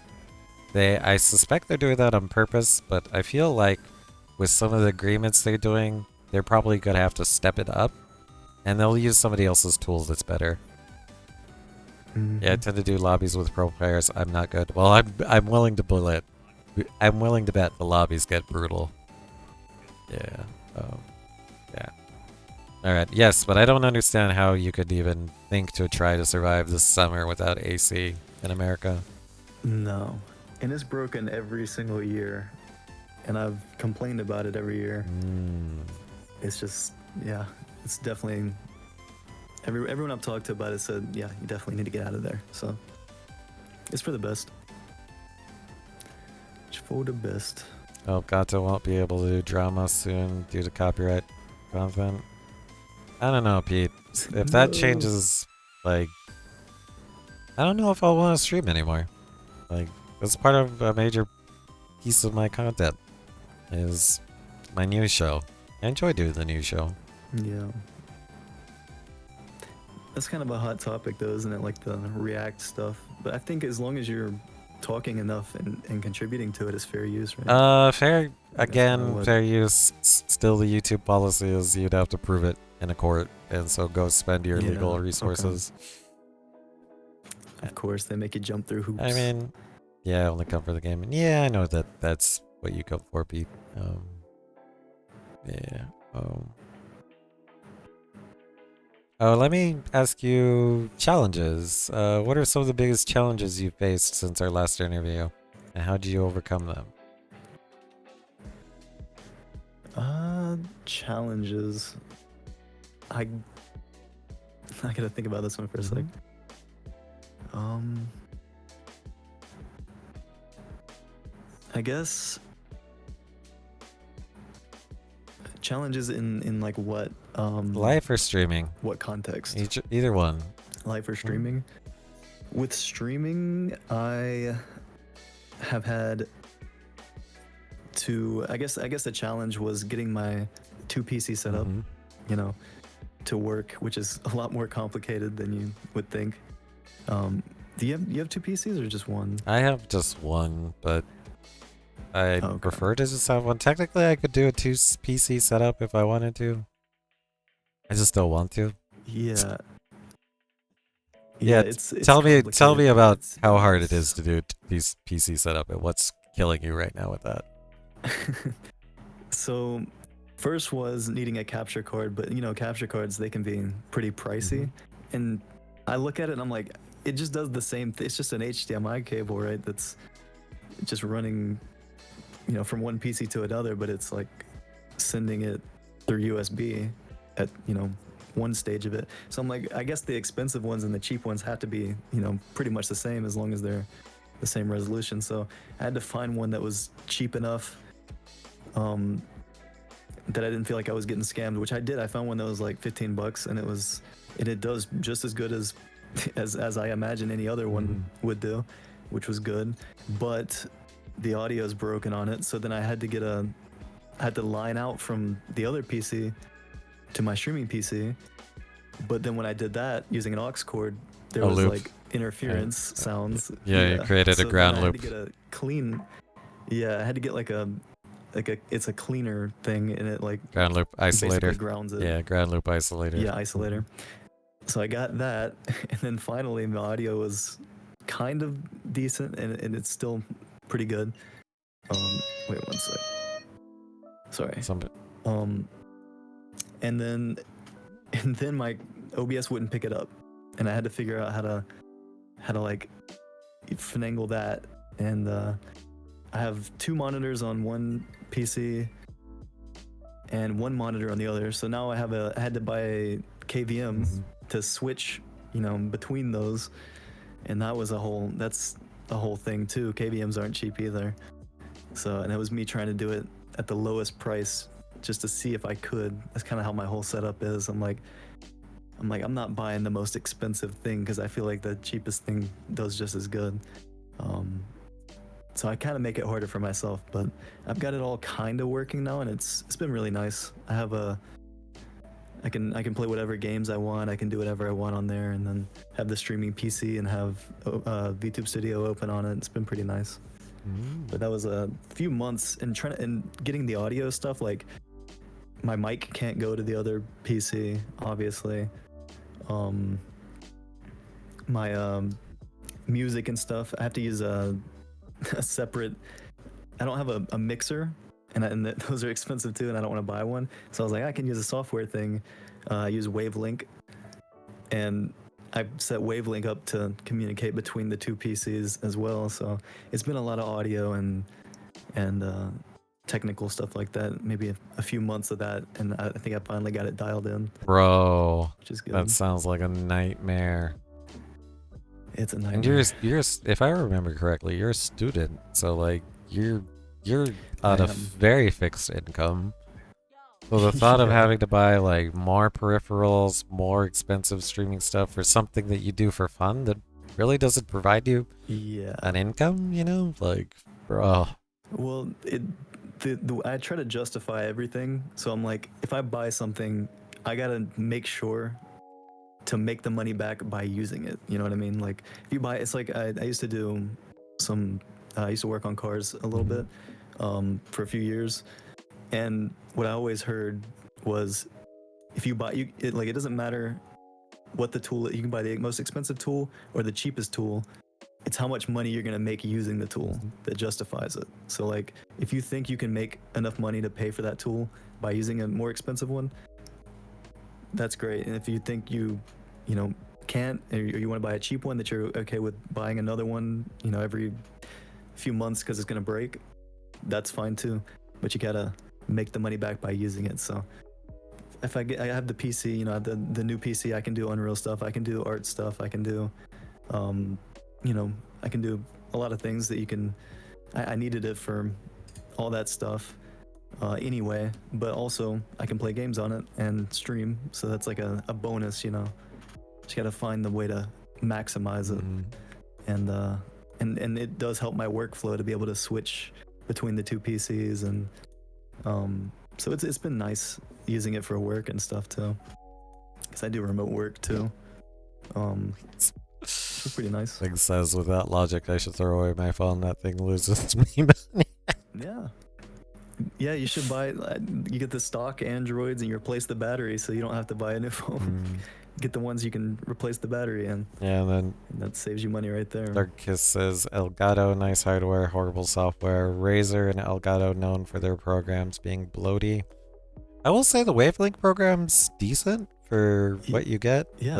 Speaker 1: I suspect they're doing that on purpose, but I feel like with some of the agreements they're doing, they're probably going to have to step it up, and they'll use somebody else's tools that's better. Yeah, I tend to do lobbies with pro players. I'm not good. Well, I'm willing to bullet. I'm willing to bet the lobbies get brutal. Yeah. Yeah. Alright, yes, but I don't understand how you could even think to try to survive this summer without AC in America.
Speaker 2: No. And it's broken every single year. And I've complained about it every year. It's just, yeah, it's definitely... Everyone I've talked to about it said, yeah, you definitely need to get out of there. So It's for the best. It's for the best.
Speaker 1: Oh, Gato won't be able to do drama soon due to copyright content. I don't know, Pete. If that changes, like, I don't know if I'll want to stream anymore. Like, that's part of a major piece of my content is my news show. I enjoy doing the news show.
Speaker 2: Yeah. That's kind of a hot topic though, isn't it? Like the React stuff. But I think as long as you're talking enough and contributing to it, it's fair use, right?
Speaker 1: Fair, again,
Speaker 2: what-
Speaker 1: fair use. Still the YouTube policy is you'd have to prove it in a court, and so go spend your
Speaker 2: Yeah,
Speaker 1: legal
Speaker 2: okay.
Speaker 1: resources.
Speaker 2: Of course, they make you jump through hoops.
Speaker 1: I mean, yeah, only come for the game. And yeah, I know that that's what you come for, Pete. Yeah. Oh, let me ask you challenges. What are some of the biggest challenges you've faced since our last interview, and how did you overcome them?
Speaker 2: Challenges. I gotta think about this one for a sec. I guess challenges in like what
Speaker 1: Live or streaming?
Speaker 2: what context?
Speaker 1: Either one.
Speaker 2: Live or streaming? With streaming, I have had to I guess the challenge was getting my 2 PC set up, you know, to work, which is a lot more complicated than you would think. Do you have 2 PCs or just one?
Speaker 1: I have just one, but I
Speaker 2: Okay.
Speaker 1: prefer to just have one. Technically, I could do a 2 PC setup if I wanted to. I just don't want to.
Speaker 2: Yeah.
Speaker 1: Yeah,
Speaker 2: it's
Speaker 1: tell me
Speaker 2: complicated.
Speaker 1: about
Speaker 2: It's-
Speaker 1: how hard it is to do these PC setup and what's killing you right now with that.
Speaker 2: So, first was needing a capture card, but you know, capture cards, they can be pretty pricey. And I look at it and I'm like, it just does the same thing. It's just an HDMI cable, right? That's just running, you know, from one PC to another, but it's like sending it through USB at, you know, one stage of it. So I'm like, I guess the expensive ones and the cheap ones have to be, you know, pretty much the same as long as they're the same resolution. So I had to find one that was cheap enough that I didn't feel like I was getting scammed, which I did. I found one that was like $15 and it does just as good as I imagine any other one would do, which was good. But the audio is broken on it, so then I had to line out from the other PC to my streaming PC. But then when I did that using an aux cord, there was
Speaker 1: loop.
Speaker 2: like interference sounds.
Speaker 1: Yeah, you created a
Speaker 2: So
Speaker 1: ground
Speaker 2: then I
Speaker 1: loop.
Speaker 2: had to get a clean. Yeah, I had to get like a it's a cleaner thing, and it like
Speaker 1: Ground loop
Speaker 2: basically
Speaker 1: isolator.
Speaker 2: grounds it.
Speaker 1: Yeah, ground loop isolator.
Speaker 2: Yeah, isolator. So I got that, and then finally my audio was kind of decent, and it's still pretty good. Wait one sec. Sorry. And then my OBS wouldn't pick it up, and I had to figure out how to like finagle that. And I have 2 monitors on one PC and 1 monitor on the other. So now I had to buy a KVM to switch, you know, between those, and that's the whole thing too. KVMs aren't cheap either. So, and it was me trying to do it at the lowest price just to see if I could. That's kind of how my whole setup is. I'm like, I'm not buying the most expensive thing because I feel like the cheapest thing does just as good. So I kind of make it harder for myself, but I've got it all kind of working now, and it's been really nice. I can play whatever games I want. I can do whatever I want on there, and then have the streaming PC and have VTube Studio open on it. It's been pretty nice. But that was a few months and getting the audio stuff. Like my mic can't go to the other PC, obviously. My music and stuff, I have to use a separate. I don't have a mixer, and those are expensive too, and I don't want to buy one. So I was like, I can use a software thing. I use Wavelink, and I set Wavelink up to communicate between the 2 PCs as well. So it's been a lot of audio and technical stuff like that. Maybe a few months of that, and I think I finally got it dialed in.
Speaker 1: Bro,
Speaker 2: Which is good.
Speaker 1: that sounds like a nightmare.
Speaker 2: It's a
Speaker 1: And
Speaker 2: nightmare.
Speaker 1: if I remember correctly, you're a student, so like you're
Speaker 2: I
Speaker 1: on a
Speaker 2: am.
Speaker 1: very fixed income. So the thought of
Speaker 2: Yeah.
Speaker 1: having to buy like more peripherals, more expensive streaming stuff for something that you do for fun that really doesn't provide you
Speaker 2: Yeah.
Speaker 1: an income, like, bro.
Speaker 2: Well, I try to justify everything. So I'm like, if I buy something, I gotta make sure to make the money back by using it. You know what I mean? Like, if you buy, it's like I used to do some. I used to work on cars a little
Speaker 1: Mhm.
Speaker 2: bit for a few years, and what I always heard was, if you buy, like it doesn't matter what the tool. You can buy the most expensive tool or the cheapest tool. It's how much money you're gonna make using the tool
Speaker 1: Mhm.
Speaker 2: that justifies it. So like, if you think you can make enough money to pay for that tool by using a more expensive one, that's great. And if you think you know, can't, or you want to buy a cheap one that you're okay with buying another one, every few months because it's gonna break, that's fine too. But you gotta make the money back by using it. So if I have the PC, the new PC, I can do Unreal stuff, I can do art stuff, I can do, um, you know, I can do a lot of things that you can. I needed it for all that stuff anyway, but also I can play games on it and stream, so that's like a bonus. Just gotta find the way to maximize it,
Speaker 1: Mhm.
Speaker 2: and and it does help my workflow to be able to switch between the two PCs, and so it's been nice using it for work and stuff too, because I do remote work too. Um, it's pretty nice.
Speaker 1: Thing says without logic, I should throw away my phone. That thing loses me money.
Speaker 2: Yeah. Yeah, you should buy. You get the stock Androids and you replace the battery, so you don't have to buy a new phone.
Speaker 1: Mm.
Speaker 2: Get the ones you can replace the battery in,
Speaker 1: Yeah, and then
Speaker 2: and that saves you money right there.
Speaker 1: Dark Kiss says Elgato, nice hardware, horrible software. Razer and Elgato known for their programs being bloaty. I will say the Wavelength program's decent for what you get.
Speaker 2: Yeah,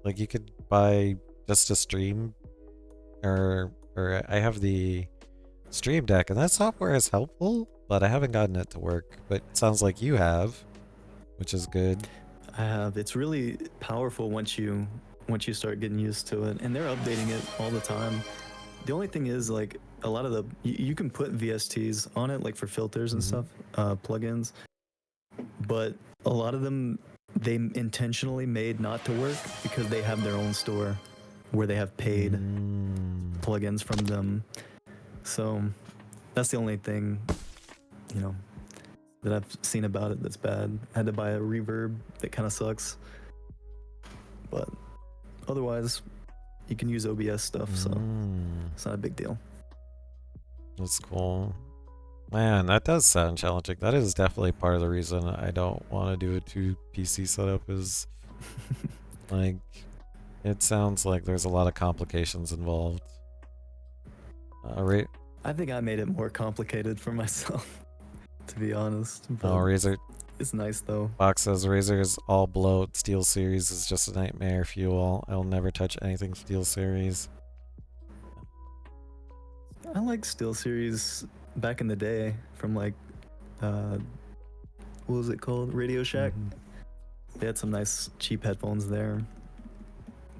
Speaker 1: Like you could buy just a stream, or I have the Stream Deck, and that software is helpful, but I haven't gotten it to work. But it sounds like you have, which is good.
Speaker 2: I have. It's really powerful once you start getting used to it, and they're updating it all the time. The only thing is, like, a lot of you can put VSTs on it, like for filters and
Speaker 1: Mhm.
Speaker 2: stuff, plugins, but a lot of them they intentionally made not to work because they have their own store where they have paid
Speaker 1: Mm.
Speaker 2: plugins from them. So that's the only thing, you know, that I've seen about it that's bad. I had to buy a reverb that kind of sucks, but otherwise, you can use OBS stuff, so
Speaker 1: Mm.
Speaker 2: it's not a big deal.
Speaker 1: That's cool. Man, that does sound challenging. That is definitely part of the reason I don't want to do a two PC setup is like it sounds like there's a lot of complications involved. Right?
Speaker 2: I think I made it more complicated for myself, to be honest.
Speaker 1: Oh,
Speaker 2: But
Speaker 1: Razer
Speaker 2: it's nice though.
Speaker 1: Fox says Razer is all bloat. Steel Series is just a nightmare fuel. I'll never touch anything Steel Series.
Speaker 2: I like SteelSeries back in the day from like, what was it called? Radio Shack.
Speaker 1: Mhm.
Speaker 2: They had some nice cheap headphones there,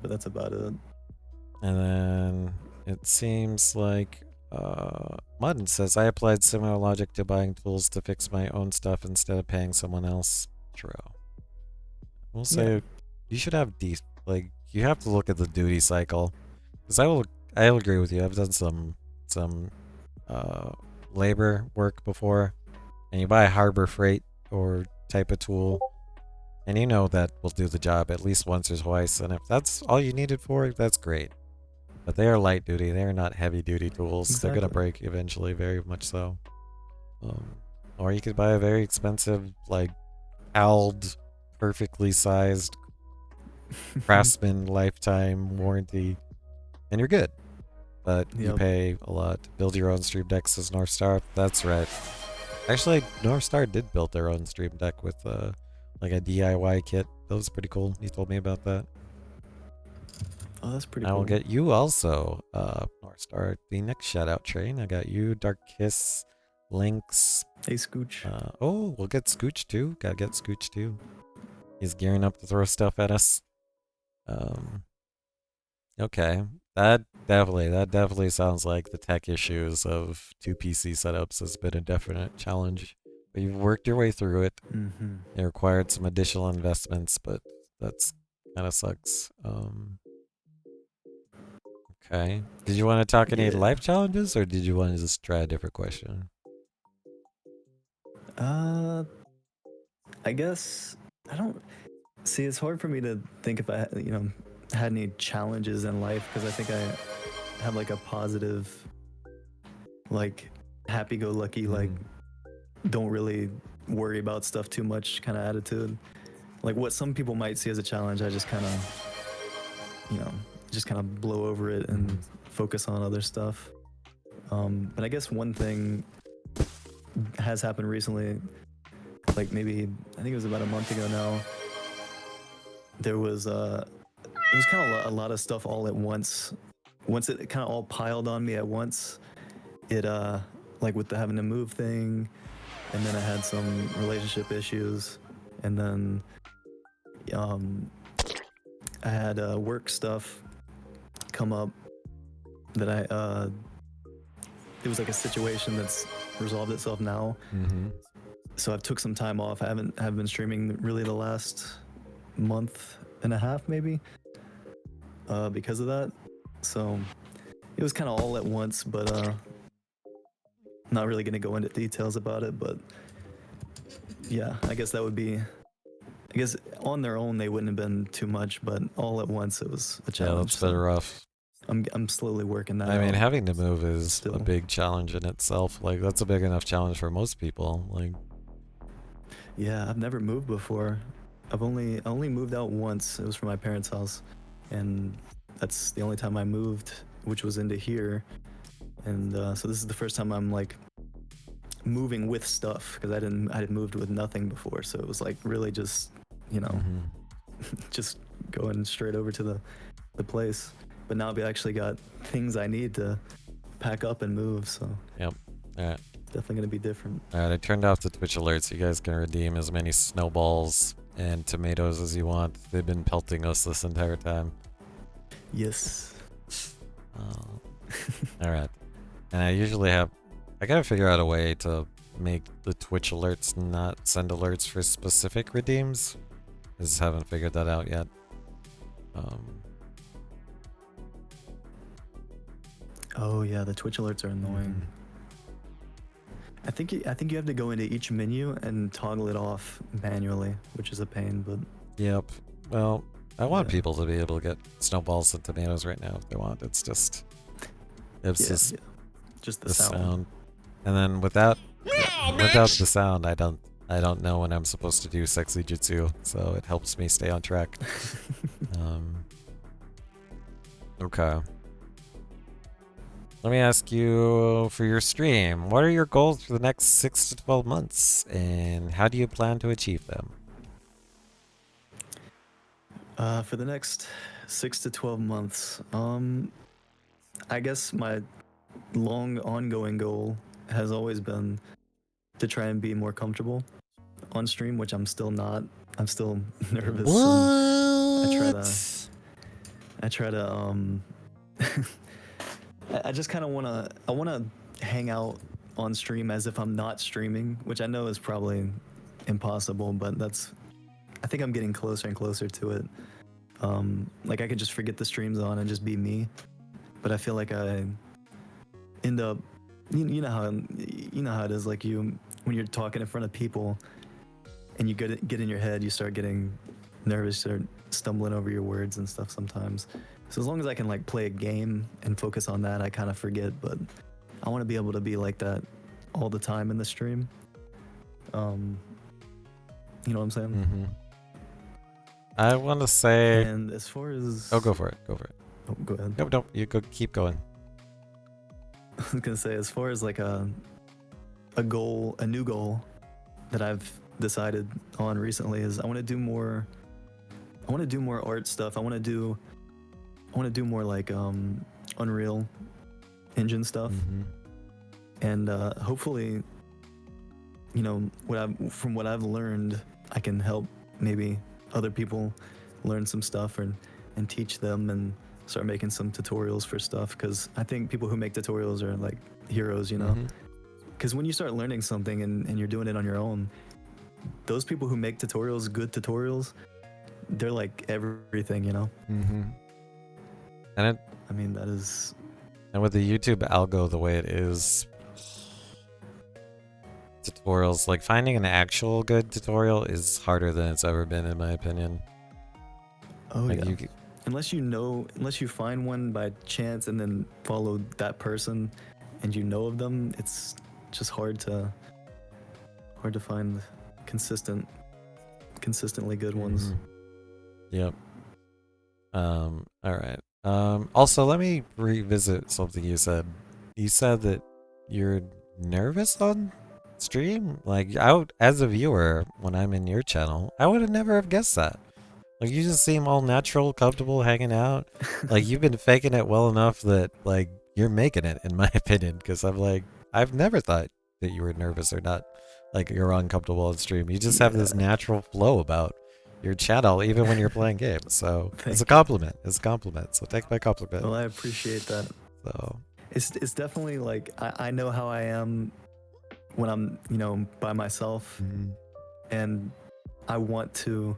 Speaker 2: but that's about it.
Speaker 1: And then it seems like Mudden says I applied similar logic to buying tools to fix my own stuff instead of paying someone else. True. We'll say
Speaker 2: Yeah.
Speaker 1: you should have like you have to look at the duty cycle. Because I'll agree with you. I've done some uh labor work before, and you buy a Harbor Freight or type of tool, and you know that will do the job at least once or twice. And if that's all you need it for, that's great. But they are light duty. They are not heavy duty tools. They're gonna
Speaker 2: Exactly.
Speaker 1: break eventually, very much so. Um, or you could buy a very expensive, like, ALD, perfectly sized Craftsman lifetime warranty, and you're good. But you
Speaker 2: Yep.
Speaker 1: pay a lot. Build your own stream deck, says North Star. That's right. Actually, North Star did build their own stream deck with like a DIY kit. That was pretty cool. He told me about that.
Speaker 2: Oh, that's pretty
Speaker 1: I will
Speaker 2: cool.
Speaker 1: get you also, North Star, the next shout out train. I got you, Dark Kiss, Lynx.
Speaker 2: Hey, Scooch.
Speaker 1: Oh, we'll get Scooch too. Gotta get Scooch too. He's gearing up to throw stuff at us. Okay. That definitely sounds like the tech issues of two PC setups has been a definite challenge. But you've worked your way through it.
Speaker 2: Mm-hmm.
Speaker 1: It required some additional investments, but that's kind of sucks. Okay. Did you want to talk any
Speaker 2: Yeah.
Speaker 1: life challenges, or did you want to just try a different question?
Speaker 2: Uh, I guess I don't see. It's hard for me to think if I, had any challenges in life because I think I have like a positive, like, happy-go-lucky, like,
Speaker 1: Mhm.
Speaker 2: don't really worry about stuff too much kind of attitude. Like what some people might see as a challenge, I just kind of, you know, just kind of blow over it and
Speaker 1: Mhm.
Speaker 2: focus on other stuff. But I guess one thing has happened recently, like maybe I think it was about a month ago now. There was it was kind of a lot of stuff all at once. Once it kind of all piled on me at once, it like with the having to move thing, and then I had some relationship issues, and then um, I had work stuff come up that it was like a situation that's resolved itself now.
Speaker 1: Mhm.
Speaker 2: So I've took some time off. I have been streaming really the last month and a half maybe because of that. So it was kind of all at once, but not really going to go into details about it. But yeah, I guess that would be. I guess on their own they wouldn't have been too much, but all at once it was a
Speaker 1: Yeah,
Speaker 2: challenge.
Speaker 1: that's been
Speaker 2: So
Speaker 1: rough.
Speaker 2: I'm slowly working that
Speaker 1: I mean,
Speaker 2: out
Speaker 1: having to move is a
Speaker 2: still.
Speaker 1: big challenge in itself. Like, that's a big enough challenge for most people. Like,
Speaker 2: Yeah, I've never moved before. I only moved out once. It was from my parents' house, and that's the only time I moved, which was into here. And so this is the first time I'm like moving with stuff because I had moved with nothing before. So it was like really just you know
Speaker 1: mhm.
Speaker 2: just going straight over to the place. But now we actually got things I need to pack up and move. So
Speaker 1: Yep. All right.
Speaker 2: definitely gonna be different.
Speaker 1: All right. I turned off the Twitch alerts. You guys can redeem as many snowballs and tomatoes as you want. They've been pelting us this entire time.
Speaker 2: Yes.
Speaker 1: Oh. All right. And I gotta figure out a way to make the Twitch alerts not send alerts for specific redeems. I just haven't figured that out yet. Um,
Speaker 2: Oh yeah, the Twitch alerts are annoying.
Speaker 1: mhm.
Speaker 2: I think you have to go into each menu and toggle it off manually, which is a pain. But
Speaker 1: Yep. Well, I want
Speaker 2: yeah,
Speaker 1: people to be able to get snowballs and tomatoes right now if they want. It's
Speaker 2: yeah,
Speaker 1: just
Speaker 2: yeah. Just the
Speaker 1: the
Speaker 2: sound.
Speaker 1: sound, and then without the sound, I don't know when I'm supposed to do sexy jutsu, so it helps me stay on track. Um, okay. Let me ask you for your stream. What are your goals for the next 6 to 12 months, and how do you plan to achieve them?
Speaker 2: For the next 6 to 12 months, I guess my long ongoing goal has always been to try and be more comfortable on stream, which I'm still not. I'm still nervous, and I try to.
Speaker 1: What?
Speaker 2: I try to. I just kind of wanna. I wanna hang out on stream as if I'm not streaming, which I know is probably impossible, but that's. I think I'm getting closer and closer to it. Like I could just forget the streams on and just be me, but I feel like I end up. You know how it is. Like you, when you're talking in front of people, and you get in your head, you start getting nervous, start stumbling over your words and stuff sometimes. So as long as I can like play a game and focus on that, I kind of forget. But I want to be able to be like that all the time in the stream. Um, you know what I'm saying?
Speaker 1: Mm-hmm. I want to say.
Speaker 2: And as far as
Speaker 1: Oh, go for it. Go for it.
Speaker 2: oh, go ahead.
Speaker 1: Nope, nope. You go. Keep going.
Speaker 2: I was gonna say as far as like a goal, a new goal that I've decided on recently is I want to do more. I want to do more art stuff. I want to do more like Unreal Engine stuff,
Speaker 1: Mm-hmm.
Speaker 2: and hopefully, from what I've learned, I can help maybe other people learn some stuff and teach them and start making some tutorials for stuff, because I think people who make tutorials are like heroes, you know. Because when you start learning something and you're doing it on your own, those people who make tutorials, good tutorials, they're like everything, you know.
Speaker 1: And
Speaker 2: I mean, that is.
Speaker 1: and with the YouTube algo the way it is, tutorials, like finding an actual good tutorial is harder than it's ever been, in my opinion.
Speaker 2: Oh
Speaker 1: like
Speaker 2: yeah. Unless you find one by chance and then follow that person, and you know of them, it's just hard to find consistently good ones.
Speaker 1: Yep. All right. Also, let me revisit something you said. You said that you're nervous on stream? Like, as a viewer, when I'm in your channel, I would have never have guessed that. Like, you just seem all natural, comfortable, hanging out. Like, you've been faking it well enough that, like, you're making it, in my opinion. Because I'm like, I've never thought that you were nervous or not. Like, you're uncomfortable on stream. You just have this natural flow about your channel, even when you're playing games. So, it's a compliment. It's a compliment. So, take my compliment.
Speaker 2: Well, I appreciate that.
Speaker 1: So,
Speaker 2: it's definitely like, I know how I am when I'm, you know, by myself, and I want to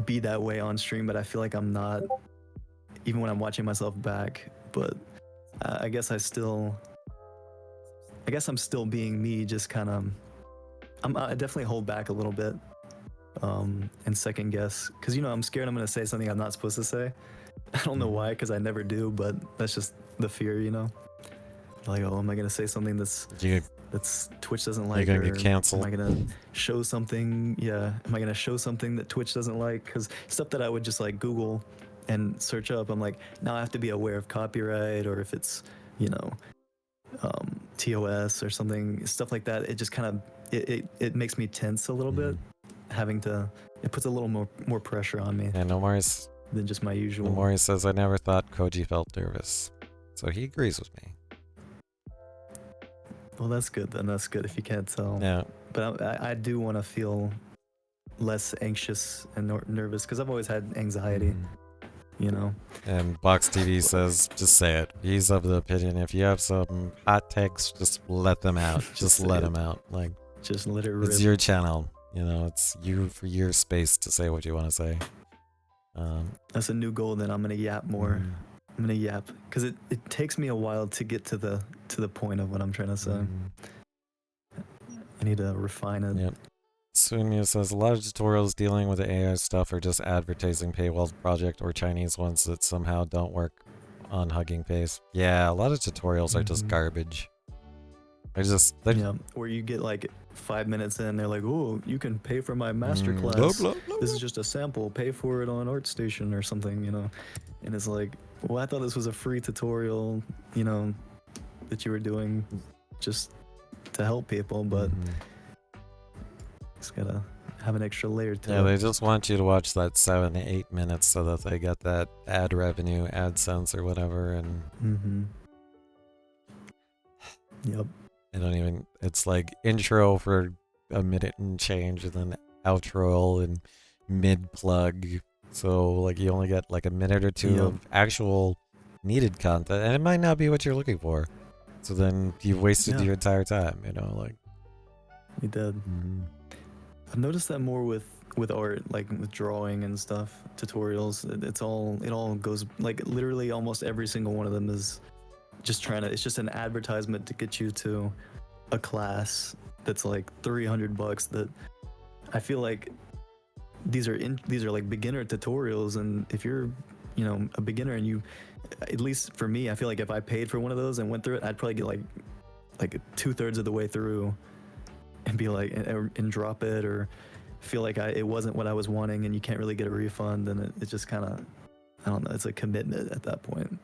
Speaker 2: be that way on stream, but I feel like I'm not, even when I'm watching myself back. But I guess I'm still being me, just kind of. I definitely hold back a little bit, and second guess, because, you know, I'm scared I'm gonna say something I'm not supposed to say. I don't know why, because I never do, but that's just the fear, you know. Like, oh, am I gonna say something that's Twitch doesn't like?
Speaker 1: You're gonna get canceled.
Speaker 2: Am I gonna show something? Yeah, am I gonna show something that Twitch doesn't like? Because stuff that I would just like Google and search up, I'm like, now I have to be aware of copyright, or if it's, you know, TOS or something, stuff like that. It just kind of it makes me tense a little bit, having to. It puts a little more pressure on me.
Speaker 1: And Omari's
Speaker 2: than just my usual.
Speaker 1: Omari says, I never thought Koji felt nervous. So he agrees with me.
Speaker 2: Well, that's good then. That's good if you can't tell.
Speaker 1: Yeah.
Speaker 2: But I do want to feel less anxious and nervous, because I've always had anxiety, you know.
Speaker 1: And Box TV says, just say it. He's of the opinion, if you have some hot takes, just let them out. Just let them out. Like,
Speaker 2: just let it rip.
Speaker 1: It's your channel. You know, it's you for your space to say what you want to say.
Speaker 2: That's a new goal. Then I'm gonna yap more. I'm gonna yap, because it takes me a while to get to the point of what I'm trying to say. I need to refine it.
Speaker 1: Yep. Sunmia says, a lot of tutorials dealing with the AI stuff are just advertising paywall project or Chinese ones that somehow don't work on Hugging Face. Yeah, a lot of tutorials are just garbage.
Speaker 2: Yeah, where you get like 5 minutes in, they're like, oh, you can pay for my masterclass. This is just a sample. Pay for it on ArtStation or something, you know. And it's like, well, I thought this was a free tutorial, you know, that you were doing just to help people, but it's gotta have an extra layer to it.
Speaker 1: Yeah, they just want you to watch that 7 to 8 minutes so that they get that ad revenue, AdSense or whatever, and
Speaker 2: Yep.
Speaker 1: I don't even, it's like intro for a minute and change, and then outro and mid plug. So like you only get like a minute or two of actual needed content, and it might not be what you're looking for. So then you've wasted your entire time, you know, like.
Speaker 2: You did. I've noticed that more with art, like with drawing and stuff, tutorials. It all goes, like, literally almost every single one of them is just it's just an advertisement to get you to a class that's like $300. That I feel like these are like beginner tutorials, and if you're, you know, a beginner, and you, at least for me, I feel like if I paid for one of those and went through it, I'd probably get like 2/3 of the way through and be like, and drop it, or feel like it wasn't what I was wanting, and you can't really get a refund, and it just kind of, I don't know, it's a commitment at that point.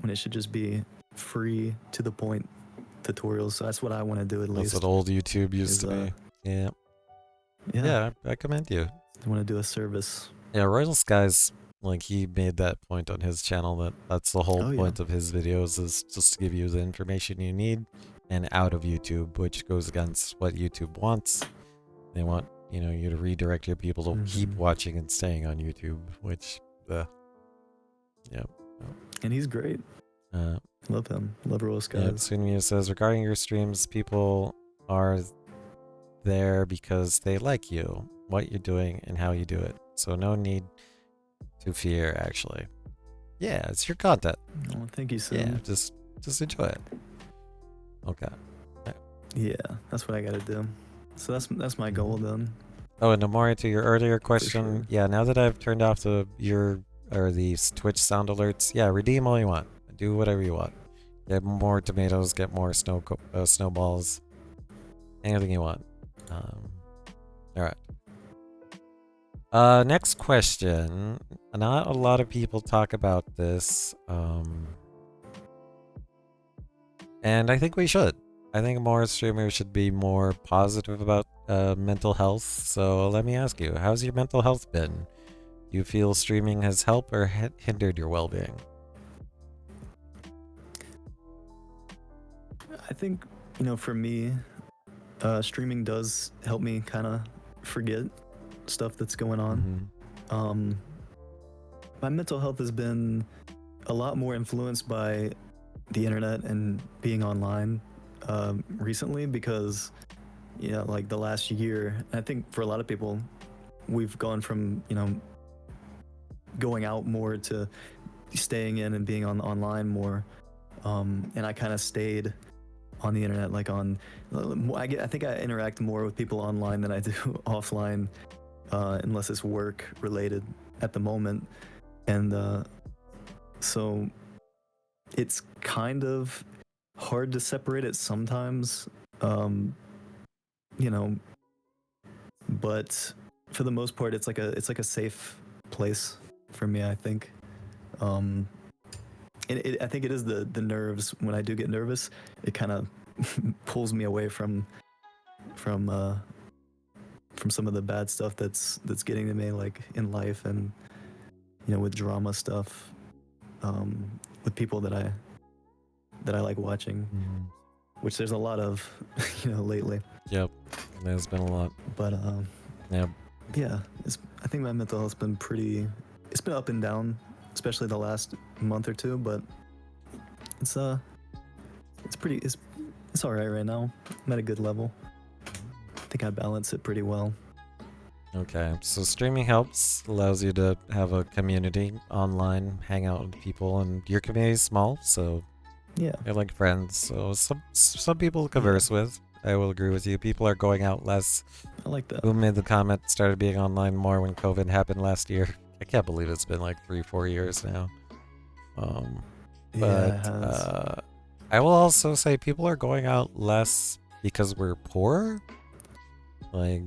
Speaker 2: When it should just be free, to the point tutorials. So that's what I want to do, at least.
Speaker 1: That's what old YouTube used to be. Yeah, I commend you.
Speaker 2: I want to do a service.
Speaker 1: Yeah, Royal Skies, like, he made that point on his channel, that's the whole point of his videos, is just to give you the information you need and out of YouTube, which goes against what YouTube wants. They want, you know, you to redirect your people to keep watching and staying on YouTube, which Yep.
Speaker 2: And he's great.
Speaker 1: Uh,
Speaker 2: Love him. Love Rose
Speaker 1: yep.
Speaker 2: guys.
Speaker 1: Sunmu says, regarding your streams, people are there because they like you, what you're doing, and how you do it. So no need to fear, actually. Yeah, it's your content.
Speaker 2: Oh, thank you, Sim.
Speaker 1: Yeah, just enjoy it. Okay.
Speaker 2: Yeah, that's what I gotta do. So that's my goal then.
Speaker 1: Oh, and Nomori, to your earlier question,
Speaker 2: sure.
Speaker 1: yeah, now that I've turned off the Twitch sound alerts, yeah, redeem all you want. Do whatever you want. Get more tomatoes, get more snowballs, anything you want. All right. Next question. Not a lot of people talk about this, and I think we should. I think more streamers should be more positive about mental health. So let me ask you, how's your mental health been? Do you feel streaming has helped or hindered your well-being?
Speaker 2: I think, for me, streaming does help me kind of forget stuff that's going on. My mental health has been a lot more influenced by the internet and being online recently because, like the last year, I think for a lot of people, we've gone from, going out more to staying in and being online more. And I kind of stayed on the internet, like I think I interact more with people online than I do offline, unless it's work related at the moment. And so it's kind of hard to separate it sometimes, but for the most part, it's like a safe place for me, I think. I think it is the nerves. When I do get nervous, it kind of pulls me away from some of the bad stuff that's getting to me, like in life and with drama stuff, with people that I like watching, which there's a lot of lately.
Speaker 1: Yep, there's been a lot.
Speaker 2: But
Speaker 1: yep.
Speaker 2: Yeah, I think my mental health's been it's been up and down, especially the last month or two, but it's all right right now. I'm at a good level. I think I balance it pretty well.
Speaker 1: Okay, so streaming helps, allows you to have a community online, hang out with people, and your community is small, so
Speaker 2: yeah,
Speaker 1: you're like friends. So some people to converse with. I will agree with you. People are going out less.
Speaker 2: I like that.
Speaker 1: Who made the comment started being online more when COVID happened last year? I can't believe it's been like 3-4 years now. But I will also say people are going out less because we're poor. Like,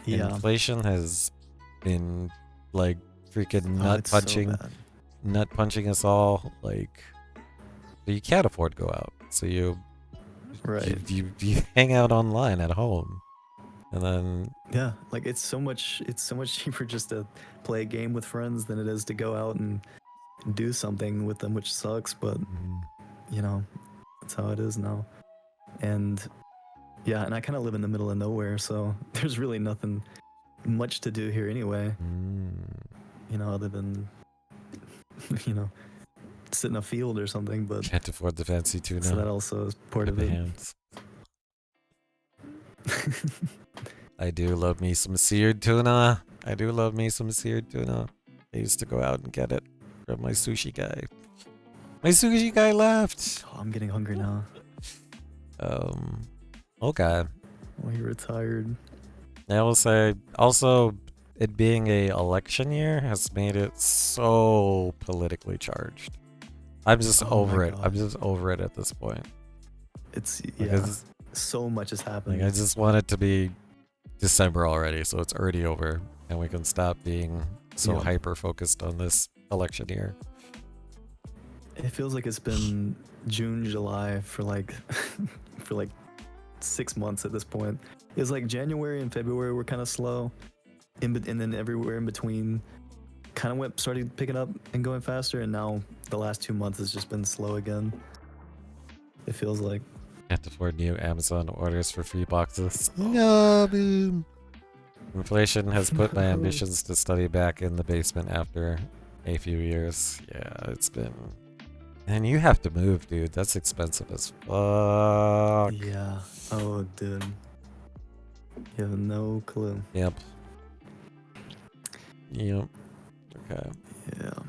Speaker 1: inflation has been like freaking nut punching us all. Like, you can't afford to go out, so you hang out online at home, and then
Speaker 2: like it's so much cheaper just to play a game with friends than it is to go out and do something with them, which sucks, but that's how it is now. And and I kind of live in the middle of nowhere, so there's really nothing much to do here anyway. Other than sit in a field or something, but
Speaker 1: can't afford the fancy tuna.
Speaker 2: So that also is part of it.
Speaker 1: Hands. I do love me some seared tuna. I used to go out and get it from my sushi guy. My sushi guy left.
Speaker 2: Oh, I'm getting hungry now.
Speaker 1: Okay.
Speaker 2: Well, he retired.
Speaker 1: I will say, also, it being a election year has made it so politically charged. I'm just over it. I'm just over it at this point.
Speaker 2: It's so much is happening.
Speaker 1: Like, I just want it to be December already, so it's already over, and we can stop being so hyper focused on this election year.
Speaker 2: It feels like it's been June, July for like 6 months at this point. It was like January and February were kind of slow, and then everywhere in between kind of started picking up and going faster, and now the last 2 months has just been slow again. It feels like.
Speaker 1: Can't afford new Amazon orders for free boxes. No, boom. Inflation has put my ambitions to study back in the basement after a few years. Yeah, it's been. And you have to move, dude. That's expensive as fuck.
Speaker 2: Yeah. Oh, dude. You have no clue.
Speaker 1: Yep. Yep. Okay.
Speaker 2: Yeah.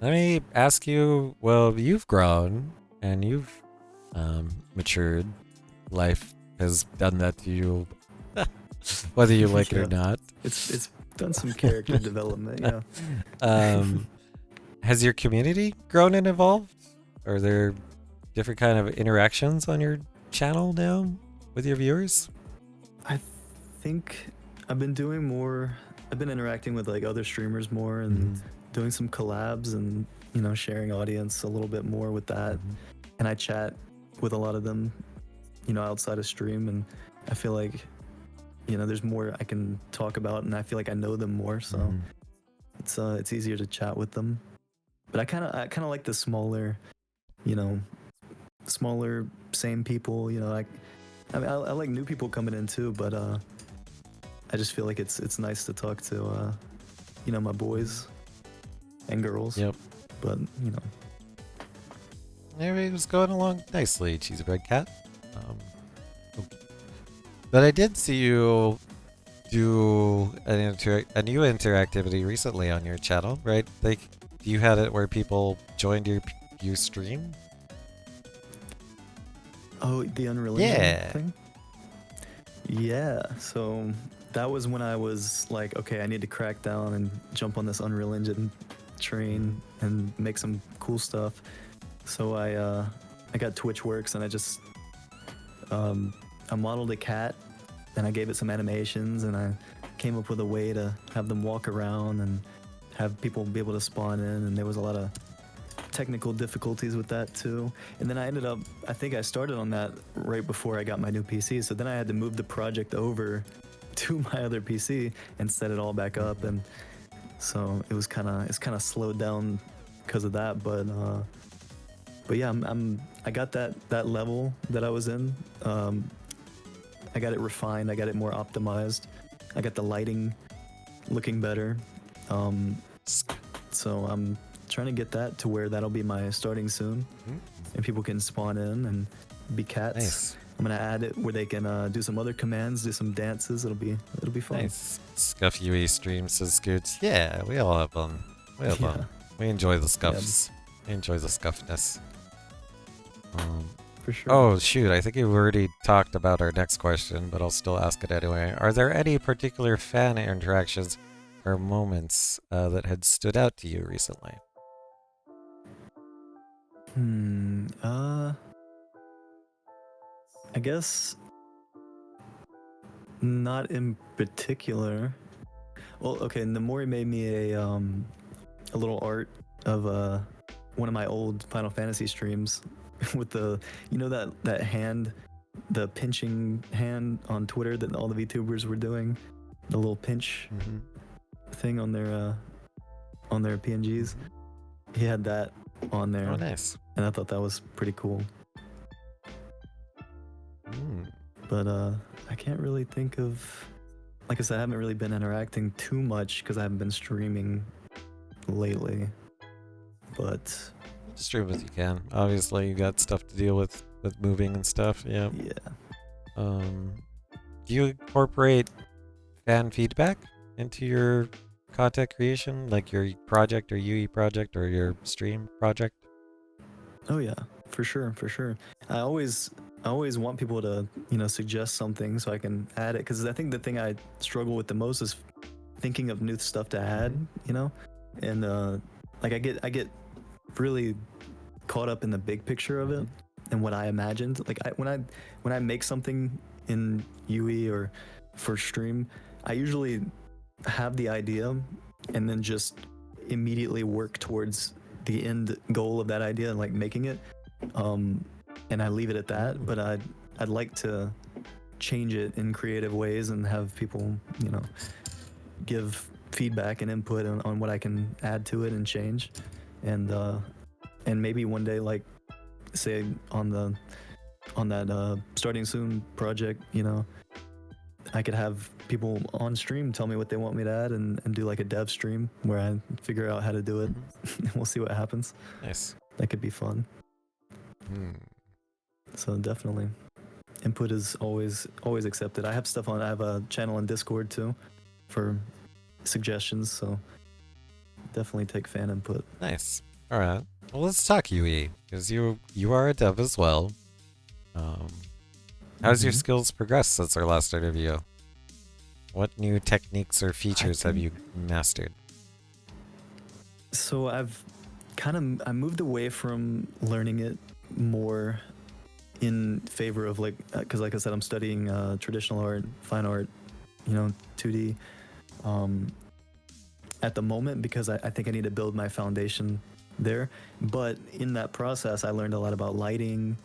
Speaker 1: Let me ask you. Well, you've grown and you've matured. Life has done that to you, whether you like it or
Speaker 2: Yeah.
Speaker 1: not.
Speaker 2: It's done some character development. Yeah.
Speaker 1: Has your community grown and evolved? Are there different kind of interactions on your channel now with your viewers?
Speaker 2: I think I've been doing more. I've been interacting with like other streamers more and doing some collabs and sharing audience a little bit more with that. And I chat with a lot of them, outside of stream, and I feel like there's more I can talk about, and I feel like I know them more, so it's easier to chat with them. But I kind of like the smaller, smaller same people. I mean, I like new people coming in too, but I just feel like it's nice to talk to my boys and girls.
Speaker 1: Yep.
Speaker 2: But
Speaker 1: Everything's going along nicely, Cheesy Bread Cat. But I did see you do a new interactivity recently on your channel, right? Like, you had it where people joined your stream.
Speaker 2: Oh, the Unreal Engine thing? Yeah, so that was when I was like, okay, I need to crack down and jump on this Unreal Engine train and make some cool stuff. So I got TwitchWorks and I just I modeled a cat and I gave it some animations and I came up with a way to have them walk around and have people be able to spawn in, and there was a lot of technical difficulties with that too. And then I think I started on that right before I got my new PC, so then I had to move the project over to my other PC and set it all back up, and so it's kind of slowed down because of that. But yeah, I got that level that I was in. I got it refined. I got it more optimized. I got the lighting looking better. So I'm trying to get that to where that'll be my starting soon, and people can spawn in and be cats.
Speaker 1: Nice.
Speaker 2: I'm gonna add it where they can do some other commands, do some dances. It'll be fun.
Speaker 1: Nice. Scuff UE streams is good. Yeah, we all have fun. We have fun. We enjoy the scuffs. We enjoy the scuffness.
Speaker 2: For sure.
Speaker 1: Oh shoot, I think you've already talked about our next question, but I'll still ask it anyway. Are there any particular fan interactions or moments that had stood out to you recently?
Speaker 2: I guess not in particular. Well, okay, Namori made me a little art of one of my old Final Fantasy streams with the that hand, the pinching hand on Twitter that all the VTubers were doing, the little pinch thing on their PNGs. He had that on there.
Speaker 1: Oh, nice.
Speaker 2: And I thought that was pretty cool. But I can't really think of, like I said, I haven't really been interacting too much because I haven't been streaming lately. But
Speaker 1: stream as you can. Obviously, you got stuff to deal with moving and stuff. Yeah.
Speaker 2: Yeah.
Speaker 1: Do you incorporate fan feedback into your content creation, like your project or UE project or your stream project?
Speaker 2: Oh yeah, for sure. I always want people to suggest something so I can add it, because I think the thing I struggle with the most is thinking of new stuff to add, and like I get really caught up in the big picture of it and what I imagined. Like when I make something in UE or for stream, I usually have the idea and then just immediately work towards the end goal of that idea and like making it, and I leave it at that. But I'd like to change it in creative ways and have people give feedback and input on what I can add to it and change, and maybe one day, like say on that starting soon project, I could have people on stream tell me what they want me to add and do like a dev stream where I figure out how to do it. And we'll see what happens.
Speaker 1: Nice.
Speaker 2: That could be fun. So definitely, input is always accepted. I have stuff on. I have a channel on Discord too, for suggestions. So definitely take fan input.
Speaker 1: Nice. All right. Well, let's talk UE, because you are a dev as well. How's your skills progressed since our last interview? What new techniques or features have you mastered?
Speaker 2: So I moved away from learning it more in favor of because like I said, I'm studying traditional art, fine art, 2D at the moment, because I think I need to build my foundation there. But in that process, I learned a lot about lighting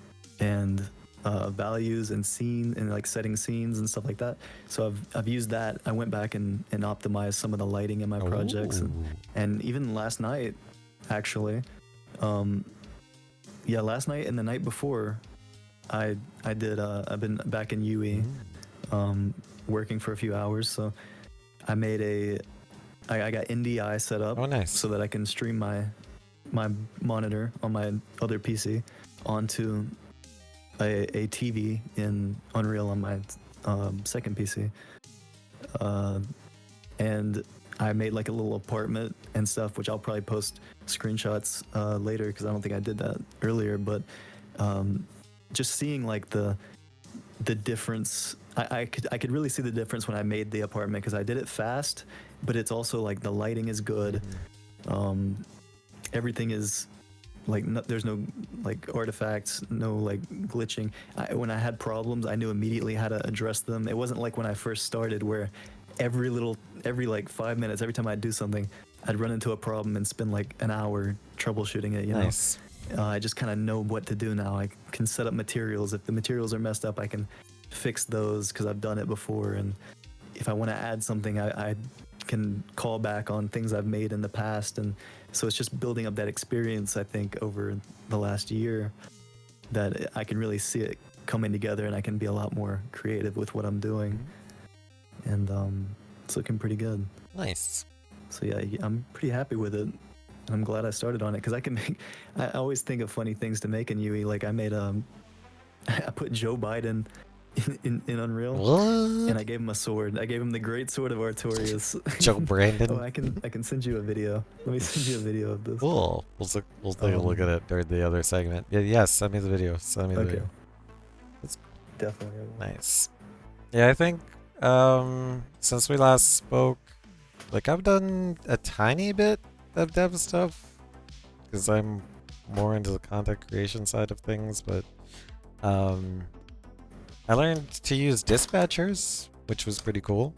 Speaker 2: and values and scene and like setting scenes and stuff like that. So I've used that. I went back and optimized some of the lighting in my projects, and even last night, actually, last night and the night before, I've been back in UE, working for a few hours. So I made I got NDI set up.
Speaker 1: Oh, nice.
Speaker 2: So that I can stream my monitor on my other PC onto a TV in Unreal on my second PC. And I made like a little apartment and stuff, which I'll probably post screenshots later, because I don't think I did that earlier. But just seeing like the difference, I could really see the difference when I made the apartment, because I did it fast, but it's also like the lighting is good. Everything is like there's no like artifacts, no like glitching. When I had problems, I knew immediately how to address them. It wasn't like when I first started, where every like 5 minutes, every time I'd do something, I'd run into a problem and spend like an hour troubleshooting it.
Speaker 1: Nice.
Speaker 2: I just kind of know what to do now. I can set up materials. If the materials are messed up, I can fix those because I've done it before. And if I want to add something, I can call back on things I've made in the past. And so it's just building up that experience, I think, over the last year, that I can really see it coming together, and I can be a lot more creative with what I'm doing. And it's looking pretty good.
Speaker 1: Nice.
Speaker 2: So yeah, I'm pretty happy with it. And I'm glad I started on it, because I always think of funny things to make in UE. Like I put Joe Biden in Unreal.
Speaker 1: What?
Speaker 2: And I gave him a sword. I gave him the great sword of Artorias.
Speaker 1: Joe Brandon.
Speaker 2: Oh, I can send you a video. Let me send you a video of this.
Speaker 1: Cool. We'll take a look at it during the other segment. Yeah, send me the video. Send me the video. That's
Speaker 2: definitely
Speaker 1: nice. Yeah, I think since we last spoke, like I've done a tiny bit of dev stuff, because I'm more into the content creation side of things, but I learned to use dispatchers, which was pretty cool.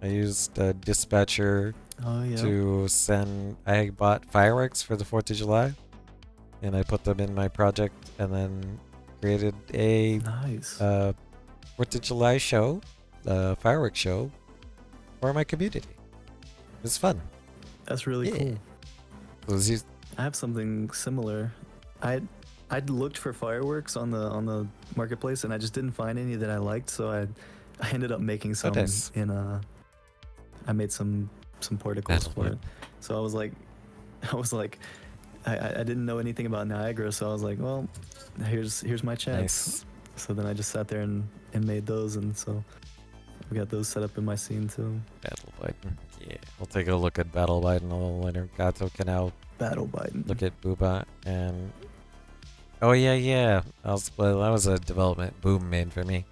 Speaker 1: I used a dispatcher to send. I bought fireworks for the 4th of July, and I put them in my project, and then created a 4th of July show, fireworks show, for my community. It was fun.
Speaker 2: That's really cool. I have something similar. I'd looked for fireworks on the marketplace, and I just didn't find any that I liked, so I ended up making some I made some particles for it. So I was like I didn't know anything about Niagara, so I was like, well, here's my chance.
Speaker 1: Nice.
Speaker 2: So then I just sat there and made those, and so we got those set up in my scene too.
Speaker 1: Battle Biden. Yeah. We'll take a look at Battle Biden a little later. Gato can now
Speaker 2: Battle Biden.
Speaker 1: look at Booba and oh yeah. That was a development Boom made for me.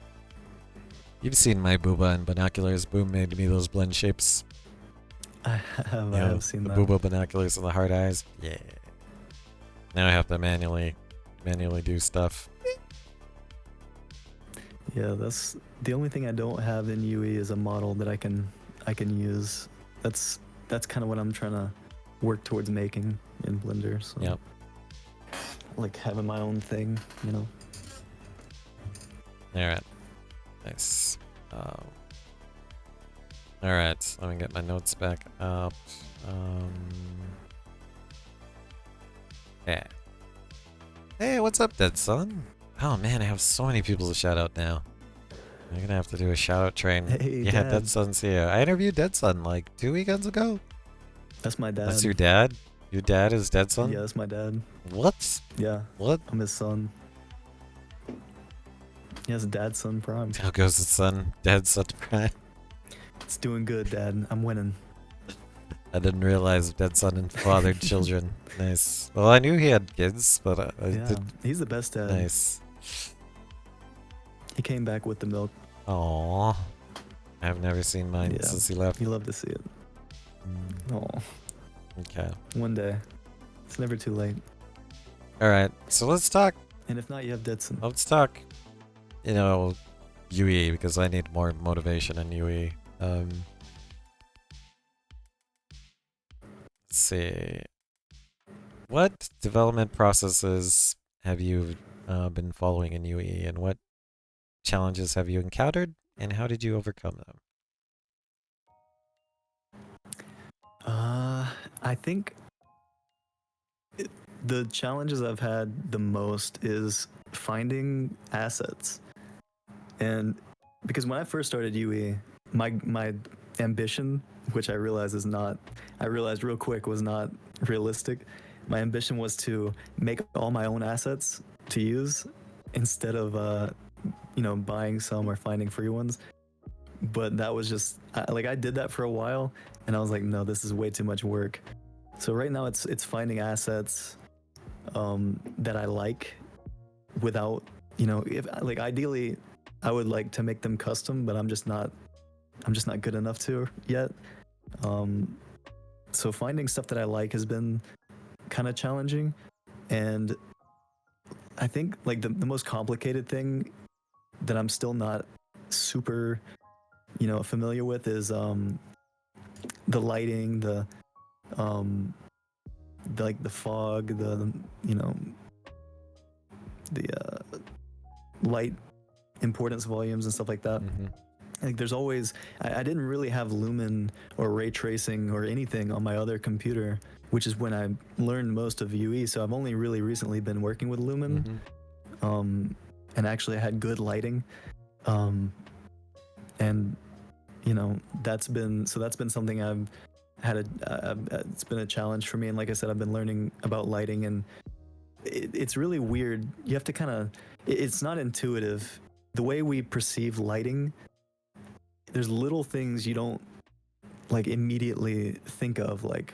Speaker 1: You've seen my Booba and binoculars. Boom made me those blend shapes.
Speaker 2: I have seen
Speaker 1: the
Speaker 2: that.
Speaker 1: Booba binoculars and the hard eyes. Yeah. Now I have to manually do stuff.
Speaker 2: Yeah, that's the only thing I don't have in UE is a model that I can use. That's kind of what I'm trying to work towards making in Blender. So.
Speaker 1: Yep.
Speaker 2: Like having my own thing,
Speaker 1: Alright. Nice. Alright, let me get my notes back up. Yeah. Hey, what's up, Dead Son? Oh man, I have so many people to shout out now. I'm gonna have to do a shout out train.
Speaker 2: Hey,
Speaker 1: Yeah,
Speaker 2: Dad.
Speaker 1: Dead Sun's here. I interviewed Dead Sun like 2 weekends ago.
Speaker 2: That's my dad.
Speaker 1: That's your dad? Your dad is Dead Sun?
Speaker 2: Yeah, that's my dad.
Speaker 1: What?
Speaker 2: Yeah,
Speaker 1: What?
Speaker 2: I'm his son. He has Dad Son Prime.
Speaker 1: How goes the son? Dead Sun Prime?
Speaker 2: It's doing good, Dad. I'm winning.
Speaker 1: I didn't realize Dead Sun and fathered children. Nice. Well, I knew he had kids, but I
Speaker 2: Yeah,
Speaker 1: did.
Speaker 2: he's the best dad.
Speaker 1: Nice.
Speaker 2: He came back with the milk.
Speaker 1: Aww. I've never seen mine
Speaker 2: Yeah.
Speaker 1: since he left.
Speaker 2: You love to see it. Oh,
Speaker 1: Okay.
Speaker 2: one day. It's never too late.
Speaker 1: Alright, so let's talk.
Speaker 2: And if not, you have Deadson.
Speaker 1: Let's talk, you know, UE, because I need more motivation in UE. Let's see. What development processes have you been following in UE, and what challenges have you encountered, and how did you overcome them?
Speaker 2: I think the challenges I've had the most is finding assets. And because when I first started UE, my ambition, which I realized real quick was not realistic. My ambition was to make all my own assets to use instead of buying some or finding free ones. But that was just I did that for a while, and I was like, no, this is way too much work. So right now it's finding assets that I like without, if like ideally I would like to make them custom, but I'm just not good enough to yet. So finding stuff that I like has been kind of challenging, and I think like the most complicated thing that I'm still not super familiar with is the lighting, the like the fog, the light importance volumes and stuff like that. Like there's always I didn't really have lumen or ray tracing or anything on my other computer, which is when I learned most of UE. So I've only really recently been working with lumen, and actually had good lighting, and that's been something I've had it's been a challenge for me. And like I said, I've been learning about lighting, and it's really weird. You have to kind of it's not intuitive the way we perceive lighting. There's little things you don't like immediately think of, like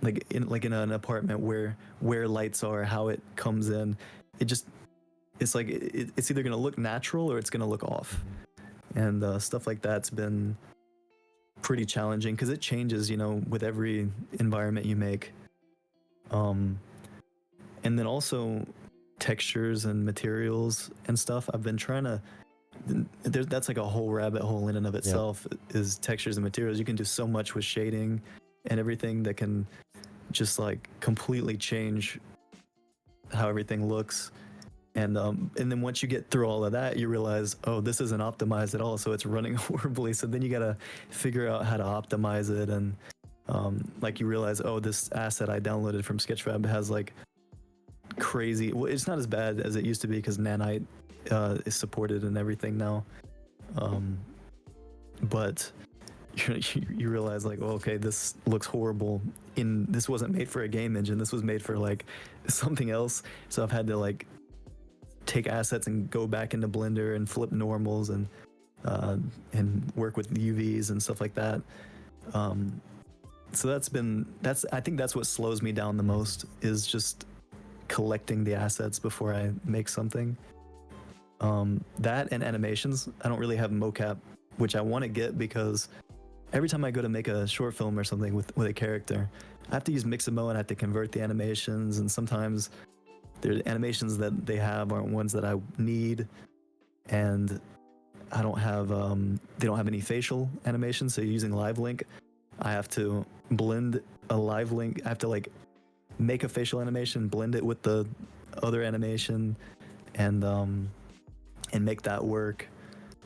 Speaker 2: in an apartment where lights are, how it comes in. It's like it's either gonna look natural or it's gonna look off, and stuff like that's been pretty challenging because it changes, with every environment you make. And then also textures and materials and stuff. I've been trying to. That's like a whole rabbit hole in and of itself. Is textures and materials. You can do so much with shading and everything that can just like completely change how everything looks. And then once you get through all of that, you realize, oh, this isn't optimized at all, so it's running horribly. So then you gotta figure out how to optimize it, and like you realize, oh, this asset I downloaded from Sketchfab has like crazy. Well, it's not as bad as it used to be because Nanite is supported and everything now. But you realize like, oh, okay, this looks horrible. This wasn't made for a game engine. This was made for like something else. So I've had to like take assets and go back into Blender and flip normals and work with UVs and stuff like that. So I think that's what slows me down the most, is just collecting the assets before I make something. That and animations. I don't really have mocap, which I want to get because every time I go to make a short film or something with a character, I have to use Mixamo and I have to convert the animations, and sometimes the animations that they have aren't ones that I need, and I don't have they don't have any facial animations. So using Live Link, I have to blend a Live Link. I have to like make a facial animation, blend it with the other animation, and make that work,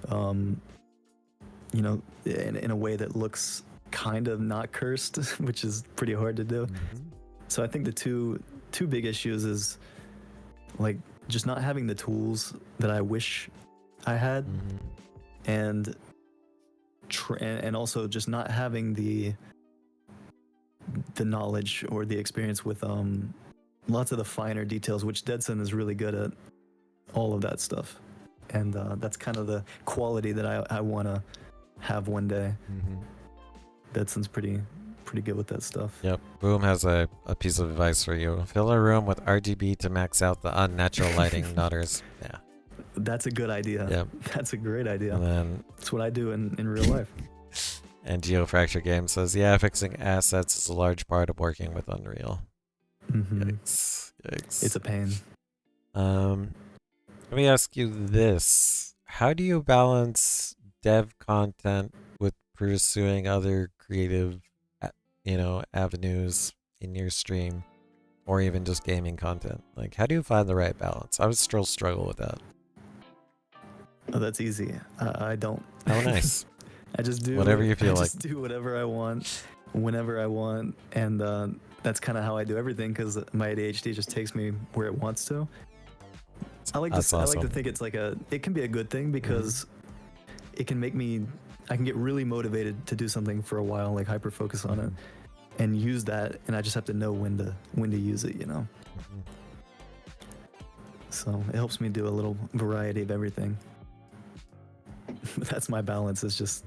Speaker 2: in a way that looks kind of not cursed, which is pretty hard to do. So I think the two big issues is like just not having the tools that I wish I had,
Speaker 1: Mm-hmm.
Speaker 2: and and also just not having the knowledge or the experience with lots of the finer details, which Deadson is really good at all of that stuff. And that's kind of the quality that I want to have one day.
Speaker 1: Mm-hmm.
Speaker 2: Deadson's pretty good with that stuff.
Speaker 1: Yep. Boom has a piece of advice for you. Fill a room with RGB to max out the unnatural lighting nutters. Yeah.
Speaker 2: That's a good idea.
Speaker 1: Yep.
Speaker 2: That's a great idea.
Speaker 1: And then
Speaker 2: That's what I do in real life.
Speaker 1: and GeoFracture Game says, yeah, fixing assets is a large part of working with Unreal.
Speaker 2: Mm-hmm.
Speaker 1: Yikes. Yikes.
Speaker 2: It's a pain.
Speaker 1: Let me ask you this. How do you balance dev content with pursuing other creative, avenues in your stream, or even just gaming content? Like, how do you find the right balance? I would still struggle with that.
Speaker 2: Oh, that's easy. I don't.
Speaker 1: Oh, nice.
Speaker 2: I just do
Speaker 1: whatever you feel
Speaker 2: I
Speaker 1: like.
Speaker 2: just do whatever I want, whenever I want, and that's kind of how I do everything because my ADHD just takes me where it wants to. I like
Speaker 1: That's
Speaker 2: to I like
Speaker 1: awesome.
Speaker 2: to think it can be a good thing because it can make me I can get really motivated to do something for a while, like hyper focus on it, and use that, and I just have to know when to use it,
Speaker 1: Mhm.
Speaker 2: So it helps me do a little variety of everything. That's my balance. Is just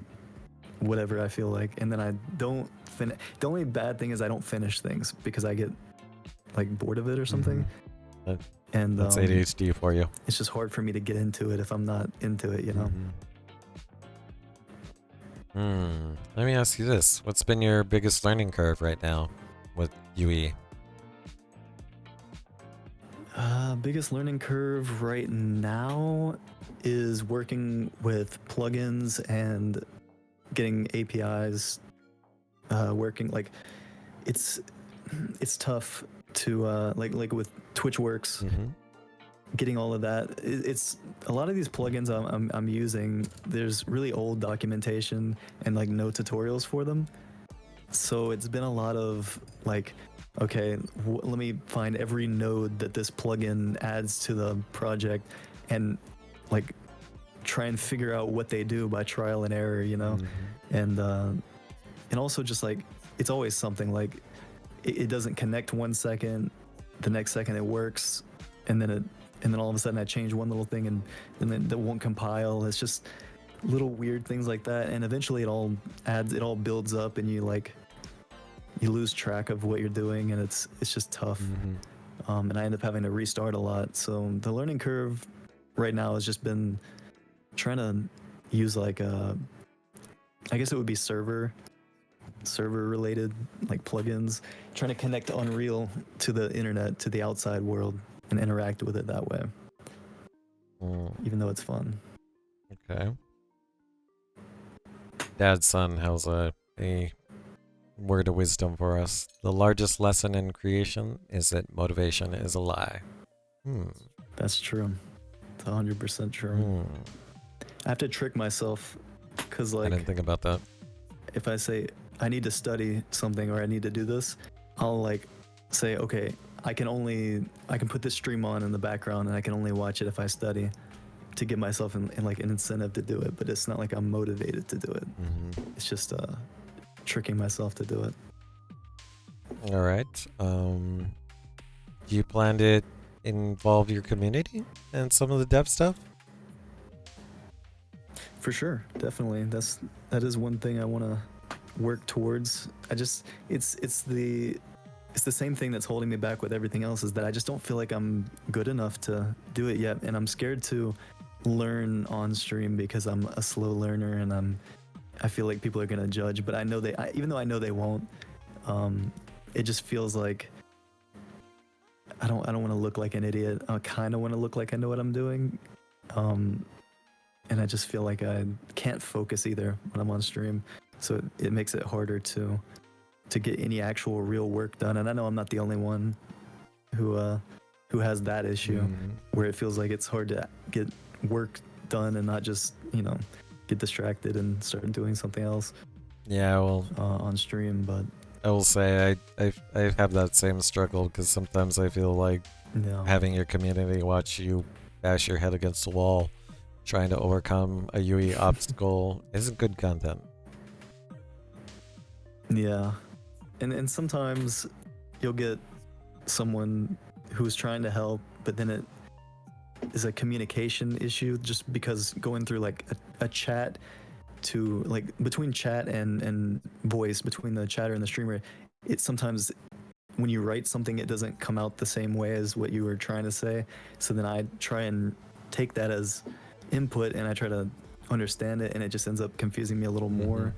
Speaker 2: whatever I feel like, and then I don't finish. The only bad thing is I don't finish things because I get like bored of it or something.
Speaker 1: That-
Speaker 2: And
Speaker 1: That's ADHD for you.
Speaker 2: it's just hard for me to get into it if I'm not into it,
Speaker 1: Let me ask you this. What's been your biggest learning curve right now with UE?
Speaker 2: Biggest learning curve right now is working with plugins and getting APIs working. Like it's tough to like with TwitchWorks, getting all of that. It's a lot of these plugins I'm using. There's really old documentation and like no tutorials for them. So it's been a lot of like, okay, let me find every node that this plugin adds to the project, and like try and figure out what they do by trial and error, and also just like it's always something like it doesn't connect 1 second, the next second it works, and then all of a sudden I change one little thing and then that won't compile. It's just little weird things like that, and eventually it all builds up, and you lose track of what you're doing, and it's just tough. And I end up having to restart a lot. So the learning curve right now has just been trying to use like I guess it would be server related like plugins, trying to connect Unreal to the internet, to the outside world, and interact with it that way, even though it's fun.
Speaker 1: Okay. Dad's son has a word of wisdom for us. The largest lesson in creation is that motivation is a lie.
Speaker 2: That's true. It's 100% true. I have to trick myself because
Speaker 1: I
Speaker 2: like
Speaker 1: didn't think about that.
Speaker 2: if I say I need to study something or I need to do this, I'll like say, okay, I can put this stream on in the background and I can only watch it if I study, to give myself in like an incentive to do it. But it's not like I'm motivated to do it. It's just tricking myself to do it.
Speaker 1: All right. Do you plan to involve your community in some of the dev stuff?
Speaker 2: For sure, definitely. That is one thing I want to work towards. It's the same thing that's holding me back with everything else, is that I just don't feel like I'm good enough to do it yet, and I'm scared to learn on stream because I'm a slow learner, and I feel like people are gonna judge. But I know even though I know they won't, it just feels like I don't want to look like an idiot. I kind of want to look like I know what I'm doing. And I just feel like I can't focus either when I'm on stream, so it makes it harder to get any actual real work done. And I know I'm not the only one who has that issue, where it feels like it's hard to get work done and not just get distracted and start doing something else.
Speaker 1: Yeah, well,
Speaker 2: on stream. But
Speaker 1: I will say I have that same struggle, because sometimes I feel like having your community watch you bash your head against the wall trying to overcome a UE obstacle isn't good content.
Speaker 2: Yeah. And sometimes you'll get someone who's trying to help, but then it is a communication issue just because going through like a chat to like between chat and voice between the chatter and the streamer, it sometimes when you write something it doesn't come out the same way as what you were trying to say. So then I try and take that as input and I try to understand it and it just ends up confusing me a little more.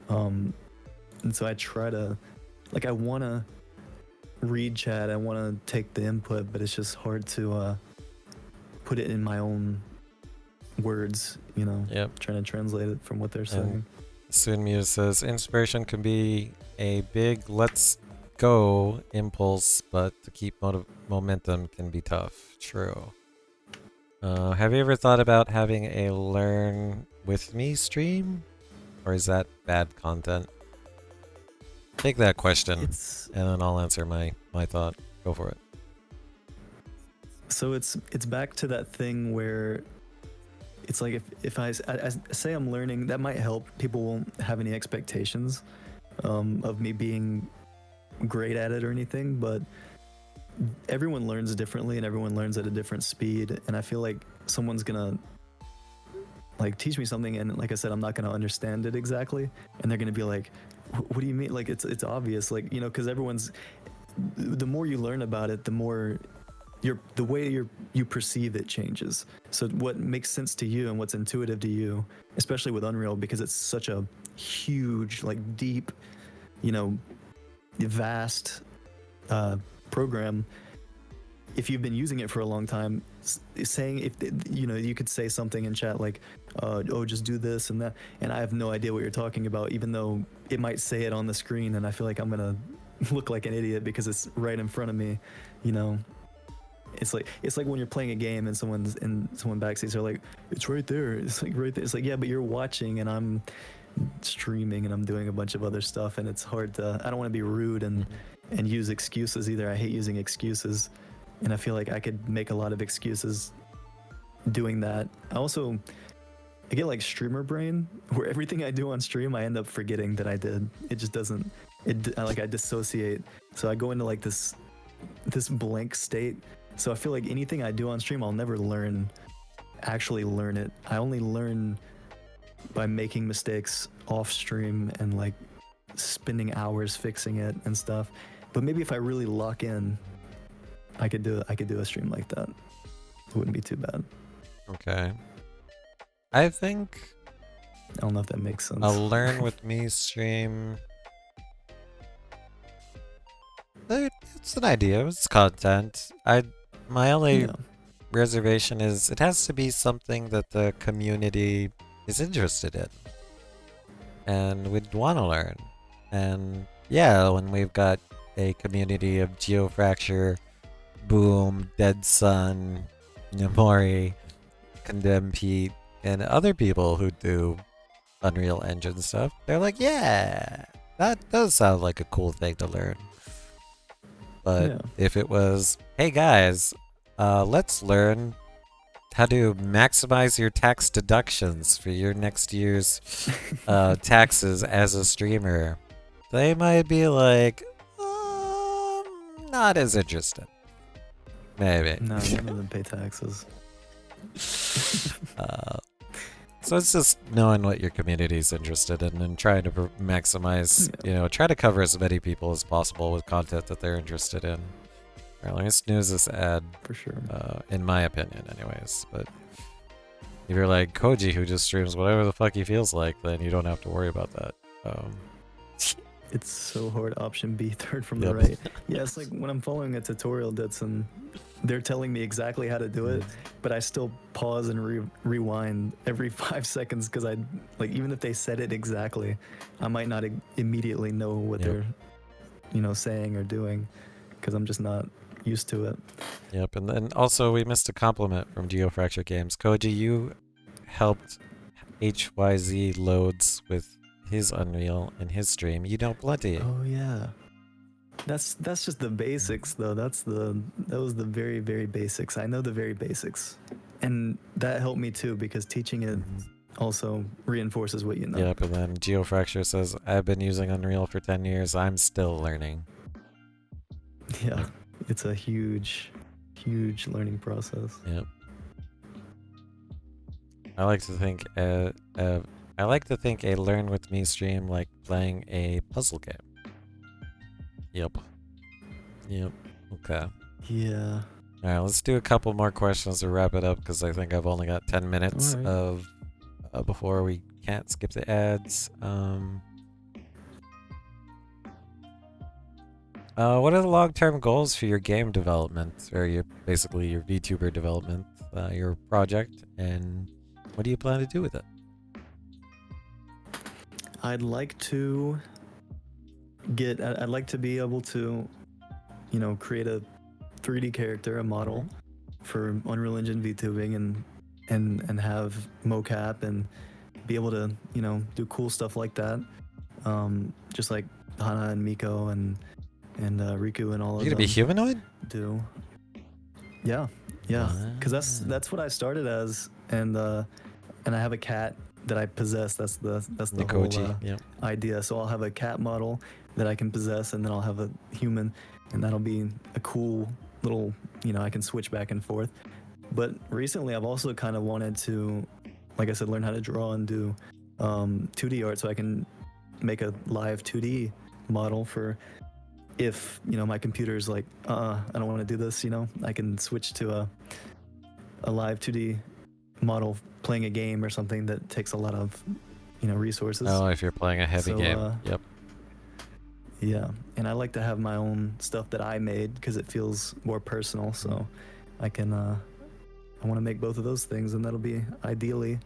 Speaker 2: And so I try to like I want to read chat, I want to take the input, but it's just hard to put it in my own words, you know.
Speaker 1: Yep.
Speaker 2: Trying to translate it from what they're saying.
Speaker 1: Soon Muse says inspiration can be a big let's go impulse, but to keep momentum can be tough. True. Have you ever thought about having a learn with me stream? Or is that bad content? Take that question and then I'll answer my thought. Go for it.
Speaker 2: So it's back to that thing where it's like if I say I'm learning, that might help. People won't have any expectations of me being great at it or anything, but everyone learns differently and everyone learns at a different speed. And I feel like someone's gonna like teach me something and like I said, I'm not gonna understand it exactly. And they're gonna be like, what do you mean? Like it's obvious, like, you know, because the more you learn about it, the more the way you perceive it changes. So what makes sense to you and what's intuitive to you, especially with Unreal, because it's such a huge, like deep, you know, vast program. If you've been using it for a long time, saying if you know, you could say something in chat like, "Oh, just do this and that," and I have no idea what you're talking about, even though it might say it on the screen, and I feel like I'm gonna look like an idiot because it's right in front of me, you know. It's like when you're playing a game and someone backseats are like, it's right there. It's like right there. It's like, yeah, but you're watching and I'm streaming and I'm doing a bunch of other stuff and it's hard to. I don't want to be rude and use excuses either. I hate using excuses, and I feel like I could make a lot of excuses doing that. I get like streamer brain where everything I do on stream I end up forgetting that I did. It just doesn't. I dissociate. So I go into like this blank state. So I feel like anything I do on stream, I'll never actually learn it. I only learn by making mistakes off stream and like spending hours fixing it and stuff. But maybe if I really lock in, I could do a stream like that. It wouldn't be too bad.
Speaker 1: Okay. I think
Speaker 2: I don't know if that makes sense.
Speaker 1: A learn with me stream. It's an idea. It's content. My only reservation is it has to be something that the community is interested in and would want to learn. And yeah, when we've got a community of Geofracture, Boom, Dead Sun, Namori, Condemn Pete, and other people who do Unreal Engine stuff, they're like, yeah, that does sound like a cool thing to learn. But if it was, hey guys, let's learn how to maximize your tax deductions for your next year's taxes as a streamer, they might be like, not as interested. Maybe.
Speaker 2: No, none of them pay taxes.
Speaker 1: So it's just knowing what your community's interested in and trying to maximize, you know, try to cover as many people as possible with content that they're interested in. Alright, let me snooze this ad.
Speaker 2: For sure.
Speaker 1: In my opinion, anyways. But if you're like Koji, who just streams whatever the fuck he feels like, then you don't have to worry about that.
Speaker 2: It's so hard. Option B, third from the right. Yeah, it's like when I'm following a tutorial they're telling me exactly how to do it, but I still pause and rewind every 5 seconds because even if they said it exactly, I might not immediately know what they're, you know, saying or doing because I'm just not used to it.
Speaker 1: Yep, and then also we missed a compliment from Geofracture Games. Koji, you helped HYZ loads with his Unreal and his stream. You know plenty.
Speaker 2: Oh yeah. That's just the basics though. That was the very, very basics. I know the very basics. and that helped me too because teaching it also reinforces what you know.
Speaker 1: Yep, and then Geofracture says, I've been using Unreal for 10 years. I'm still learning.
Speaker 2: Yeah, it's a huge learning process.
Speaker 1: Yep. I like to think a Learn With Me stream like playing a puzzle game. Yep. Yep. Okay.
Speaker 2: Yeah.
Speaker 1: Alright, let's do a couple more questions to wrap it up because I think I've only got 10 minutes
Speaker 2: Alright.
Speaker 1: of before we can't skip the ads. What are the long-term goals for your game development, or basically your VTuber development, your project, and what do you plan to do with it?
Speaker 2: I'd like to be able to, create a 3D character, a model for Unreal Engine VTubing and have mocap and be able to, do cool stuff like that. Just like Hana and Miko and Riku and all of them.
Speaker 1: You're gonna be humanoid?
Speaker 2: Do. Yeah. Because that's what I started as, and I have a cat that I possess. That's the
Speaker 1: Rokkoji,
Speaker 2: whole
Speaker 1: yep.
Speaker 2: idea. So I'll have a cat model that I can possess, and then I'll have a human, and that'll be a cool little. I can switch back and forth. But recently, I've also kind of wanted to, like I said, learn how to draw and do 2D art, so I can make a live 2D model for. If my computer's like, I don't want to do this, I can switch to a live 2D model playing a game or something that takes a lot of resources.
Speaker 1: Oh, if you're playing a heavy game. Yep.
Speaker 2: Yeah, and I like to have my own stuff that I made because it feels more personal. So I can I want to make both of those things, and that'll be ideally.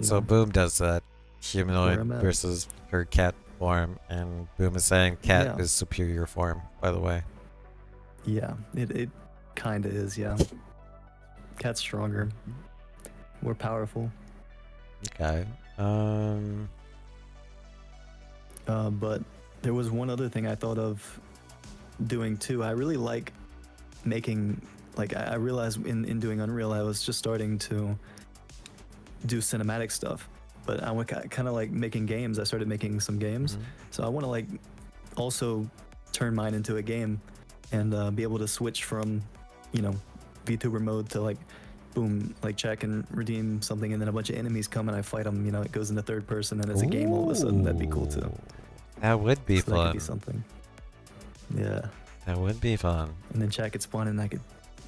Speaker 1: So Boom does that humanoid versus her cat form, and Boom is saying cat is superior form, by the way.
Speaker 2: Yeah, it kind of is, yeah. Cat's stronger, more powerful.
Speaker 1: Okay.
Speaker 2: But there was one other thing I thought of doing too. I really like making, I realized in doing Unreal, I was just starting to do cinematic stuff. But I kind of like making games. I started making some games. So I want to also turn mine into a game and be able to switch from, VTuber mode to boom, check and redeem something, and then a bunch of enemies come and I fight them. It goes into third person and it's a game all of a sudden. That'd be cool too.
Speaker 1: That would be fun.
Speaker 2: That could be something. Yeah.
Speaker 1: That would be fun.
Speaker 2: And then Jack could spawn and I could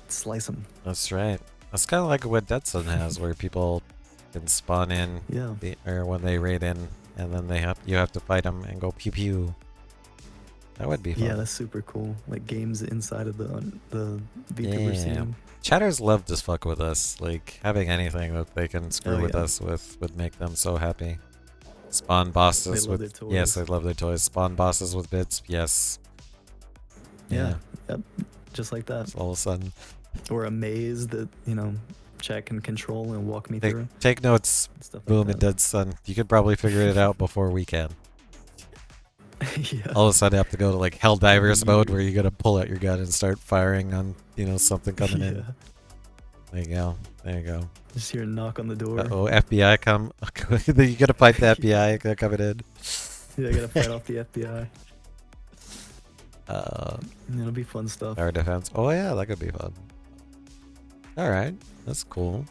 Speaker 2: slice them.
Speaker 1: That's right. That's kind of like what Dead Sun has, where people can spawn in, or when they raid in, and then you have to fight them and go pew pew. That would be fun.
Speaker 2: Yeah, that's super cool. Like games inside of the VTuber scene.
Speaker 1: Chatters love to fuck with us. Having anything that they can screw with us with would make them so happy. Spawn bosses
Speaker 2: they love their toys.
Speaker 1: Yes, they love their toys. Spawn bosses with bits. Yes.
Speaker 2: Yeah. Yep. Just like that.
Speaker 1: All of a sudden.
Speaker 2: Or a maze that Jack can control and walk me through.
Speaker 1: Take notes, Boom and Dead Sun. You could probably figure it out before we can.
Speaker 2: Yeah.
Speaker 1: All of a sudden, I have to go to Helldivers mode, where you gotta pull out your gun and start firing on something coming in. There you go.
Speaker 2: Just hear a knock on the door.
Speaker 1: Oh, FBI come! You gotta fight the FBI. They're coming in.
Speaker 2: Yeah, I gotta fight off the FBI. It'll be fun stuff.
Speaker 1: Tower defense. Oh yeah, that could be fun. All right, that's cool.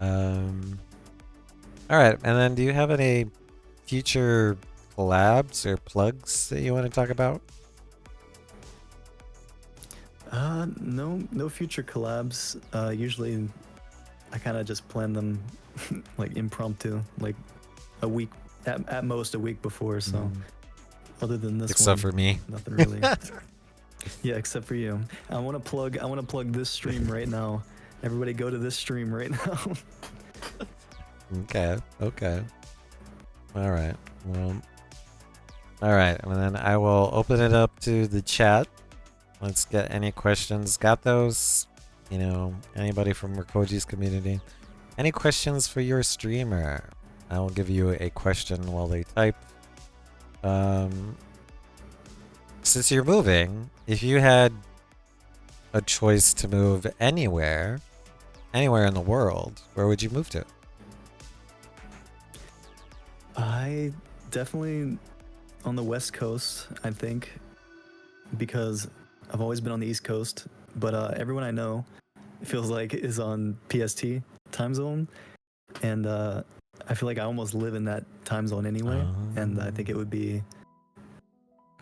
Speaker 1: All right, and then do you have any future collabs or plugs that you want to talk about?
Speaker 2: No future collabs. Usually, I kind of just plan them impromptu, a week at most a week before. So, other than this,
Speaker 1: except for me,
Speaker 2: nothing really. Yeah, except for you. I want to plug this stream right now. Everybody, go to this stream right now.
Speaker 1: Okay. All right. Well. All right, and then I will open it up to the chat. Let's get any questions. Got those? Anybody from Rokkoji's community? Any questions for your streamer? I will give you a question while they type. Since you're moving, if you had a choice to move anywhere, anywhere in the world, where would you move to?
Speaker 2: I definitely on the West Coast, I think, because I've always been on the East Coast, but everyone I know feels like is on PST time zone, and I feel like I almost live in that time zone anyway, and I think it would be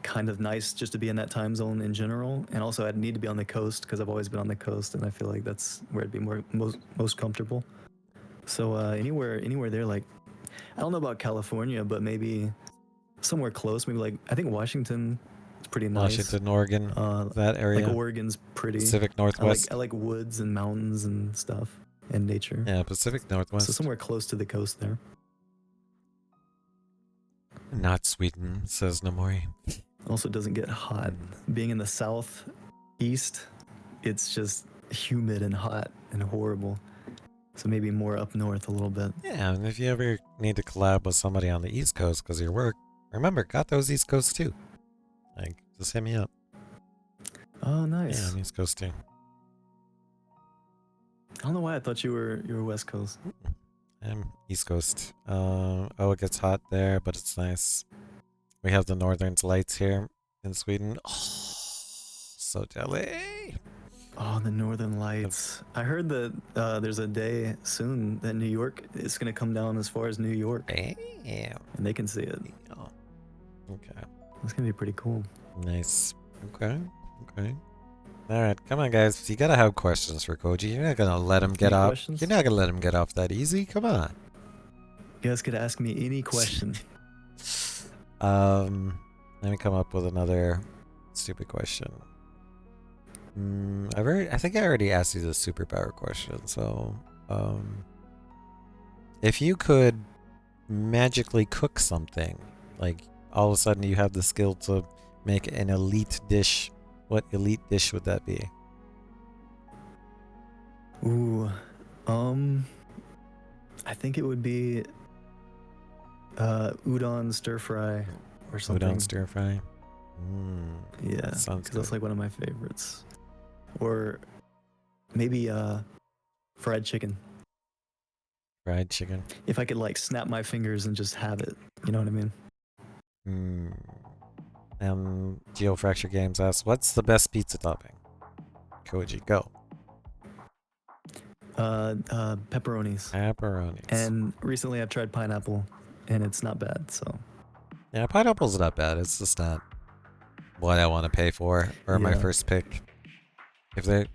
Speaker 2: kind of nice just to be in that time zone in general, and also I'd need to be on the coast because I've always been on the coast, and I feel like that's where I'd be most comfortable. So anywhere there, like I don't know about California, but maybe somewhere close, maybe like I think Washington is pretty nice.
Speaker 1: Washington, Oregon, that area.
Speaker 2: Like Oregon's pretty.
Speaker 1: Pacific Northwest.
Speaker 2: I like woods and mountains and stuff and nature.
Speaker 1: Yeah, Pacific Northwest.
Speaker 2: So somewhere close to the coast there.
Speaker 1: Not Sweden, says Namori.
Speaker 2: Also doesn't get hot. Being in the southeast, it's just humid and hot and horrible. So maybe more up north a little bit.
Speaker 1: Yeah, and if you ever need to collab with somebody on the East Coast because of your work, remember, got those East Coast too. Like, just hit me up.
Speaker 2: Oh, nice.
Speaker 1: Yeah, I'm East Coast too.
Speaker 2: I don't know why I thought you were West Coast.
Speaker 1: I'm East Coast. Oh, it gets hot there, but it's nice. We have the Northern Lights here in Sweden. Oh, so jelly.
Speaker 2: Oh, the Northern Lights. I heard that there's a day soon that New York is going to come down as far as New York.
Speaker 1: Damn.
Speaker 2: And they can see it.
Speaker 1: Okay.
Speaker 2: That's going to be pretty cool.
Speaker 1: Nice. Okay. Okay. All right, come on, guys. You gotta have questions for Koji. You're not gonna let him get
Speaker 2: Any
Speaker 1: off.
Speaker 2: questions?
Speaker 1: You're not gonna let him get off that easy. Come on.
Speaker 2: You guys could ask me any question.
Speaker 1: Let me come up with another stupid question. I think I already asked you the superpower question. So, if you could magically cook something, like all of a sudden you have the skill to make an elite dish, what elite dish would that be?
Speaker 2: Ooh, I think it would be udon stir fry or something.
Speaker 1: Udon stir fry.
Speaker 2: Yeah,
Speaker 1: sounds
Speaker 2: because that's
Speaker 1: good.
Speaker 2: like one of my favorites. Or maybe fried chicken.
Speaker 1: Fried chicken.
Speaker 2: If I could like snap my fingers and just have it, you know what I mean?
Speaker 1: GeoFracture Games asks, what's the best pizza topping? Koji, go.
Speaker 2: Pepperonis.
Speaker 1: Pepperonis.
Speaker 2: And recently I've tried pineapple, and it's not bad. So
Speaker 1: yeah, pineapple's not bad. It's just not what I want to pay for or my first pick. If they,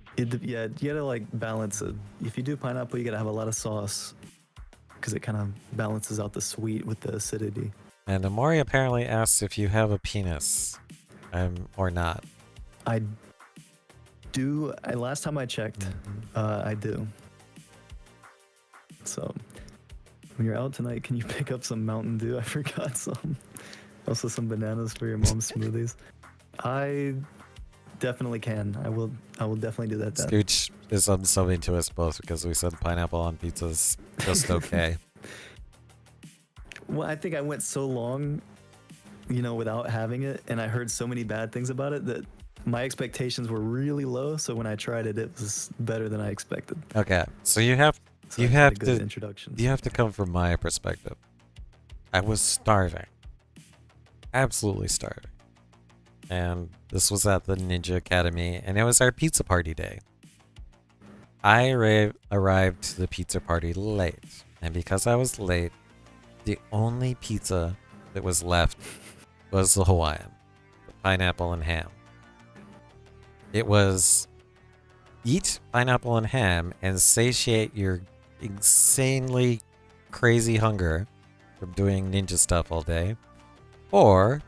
Speaker 2: yeah, you gotta like balance it. If you do pineapple, you gotta have a lot of sauce because it kind of balances out the sweet with the acidity.
Speaker 1: and Amori apparently asks if you have a penis, or not.
Speaker 2: I do. Last time I checked, I do. So when you're out tonight, can you pick up some Mountain Dew? I forgot some. Also some bananas for your mom's smoothies. I definitely can. I will definitely do that then.
Speaker 1: Scooch is unsubbing to us both because we said pineapple on pizza's just okay.
Speaker 2: Well, I think I went so long, without having it, and I heard so many bad things about it that my expectations were really low. So when I tried it, it was better than I expected.
Speaker 1: Okay, so you have
Speaker 2: So
Speaker 1: you
Speaker 2: I had
Speaker 1: have
Speaker 2: a good
Speaker 1: to
Speaker 2: introduction.
Speaker 1: you have to come from my perspective. I was starving, absolutely starving, and this was at the Ninja Academy, and it was our pizza party day. I arrived to the pizza party late, and because I was late, the only pizza that was left was the Hawaiian, the pineapple and ham. It was eat pineapple and ham and satiate your insanely crazy hunger from doing ninja stuff all day, or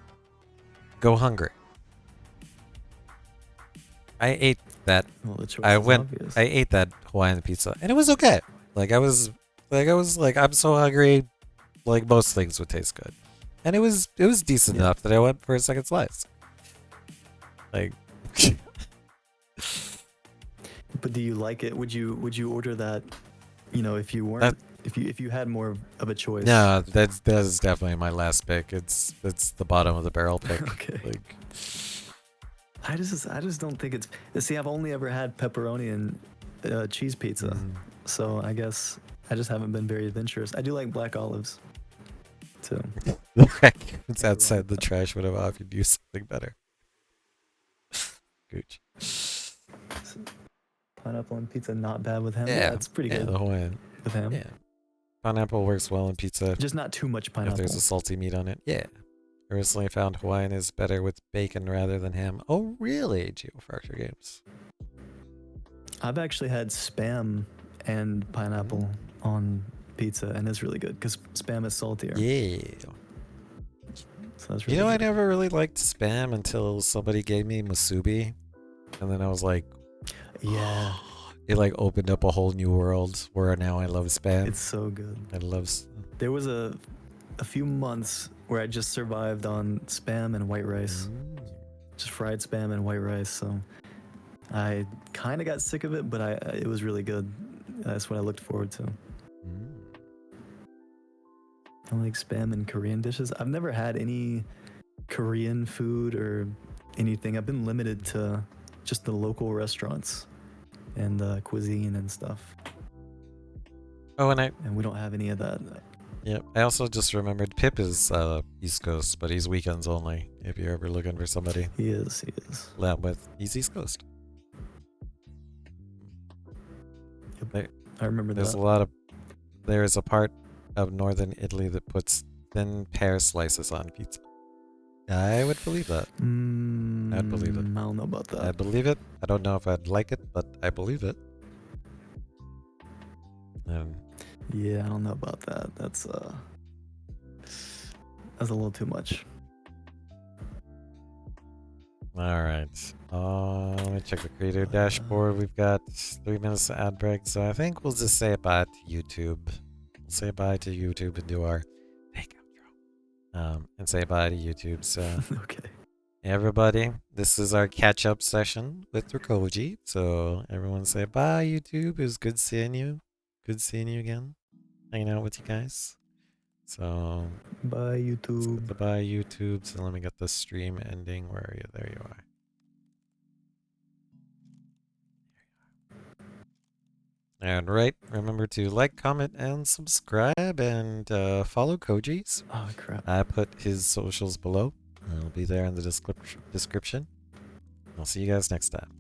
Speaker 1: go hungry. I ate that.
Speaker 2: Well, the choice
Speaker 1: I
Speaker 2: is
Speaker 1: went.
Speaker 2: obvious.
Speaker 1: I ate that Hawaiian pizza, and it was okay. I was I'm so hungry. Like most things would taste good, and it was decent enough that I went for a second slice. Like,
Speaker 2: But do you like it? Would you order that? If you weren't, if you had more of a choice.
Speaker 1: no, that is definitely my last pick. It's the bottom of the barrel pick.
Speaker 2: Okay.
Speaker 1: Like,
Speaker 2: I just don't think it's. See, I've only ever had pepperoni and cheese pizza, so I guess I just haven't been very adventurous. I do like black olives, too.
Speaker 1: The raccoons
Speaker 2: Can't go wrong
Speaker 1: outside
Speaker 2: with
Speaker 1: the
Speaker 2: that.
Speaker 1: trash would have offered you something better. Gooch.
Speaker 2: Pineapple and pizza, not bad with ham. Yeah,
Speaker 1: Yeah,
Speaker 2: it's pretty
Speaker 1: yeah,
Speaker 2: good
Speaker 1: the Hawaiian.
Speaker 2: with ham.
Speaker 1: Yeah, pineapple works well in pizza
Speaker 2: Just not too much
Speaker 1: if there's
Speaker 2: pineapple.
Speaker 1: a salty meat on it. Yeah. Personally found Hawaiian is better with bacon rather than ham. Oh, really? Geofracture Games.
Speaker 2: I've actually had spam and pineapple on pizza, and it's really good because spam is saltier.
Speaker 1: Yeah.
Speaker 2: So that's
Speaker 1: You
Speaker 2: really
Speaker 1: know, I
Speaker 2: good.
Speaker 1: never really liked spam until somebody gave me musubi. And then I was like,
Speaker 2: Yeah,
Speaker 1: it like opened up a whole new world where now I love spam.
Speaker 2: it's so good.
Speaker 1: I love.
Speaker 2: There was a few months where I just survived on spam and white rice. Just fried spam and white rice. So I kind of got sick of it, but it was really good. That's what I looked forward to. I like spam and Korean dishes. I've never had any Korean food or anything. I've been limited to just the local restaurants and cuisine and stuff.
Speaker 1: Oh,
Speaker 2: And we don't have any of that.
Speaker 1: Yep. I also just remembered Pip is East Coast, but he's weekends only. If you're ever looking for somebody
Speaker 2: He is.
Speaker 1: lab with, he's East Coast.
Speaker 2: Yep. I remember
Speaker 1: There's
Speaker 2: that.
Speaker 1: a lot of. There is a part of northern Italy that puts thin pear slices on pizza. I would believe that. I'd believe it.
Speaker 2: I don't know about that.
Speaker 1: I believe it. I don't know if I'd like it, but I believe it.
Speaker 2: Yeah, I don't know about that. That's a little too much.
Speaker 1: All right. Let me check the creator dashboard. We've got 3 minutes of ad break, so I think we'll just say bye to YouTube. We'll say bye to YouTube and do our fake outro. And say bye to YouTube. So,
Speaker 2: Okay.
Speaker 1: everybody, this is our catch-up session with Rokkoji. So, everyone say bye, YouTube. It was good seeing you. Good seeing you again. Hanging out with you guys. So,
Speaker 2: Bye, YouTube.
Speaker 1: bye, YouTube. So, let me get the stream ending. Where are you? There you are. And right, remember to like, comment, and subscribe, and follow Koji's.
Speaker 2: Oh, crap.
Speaker 1: I put his socials below. It'll be there in the description. I'll see you guys next time.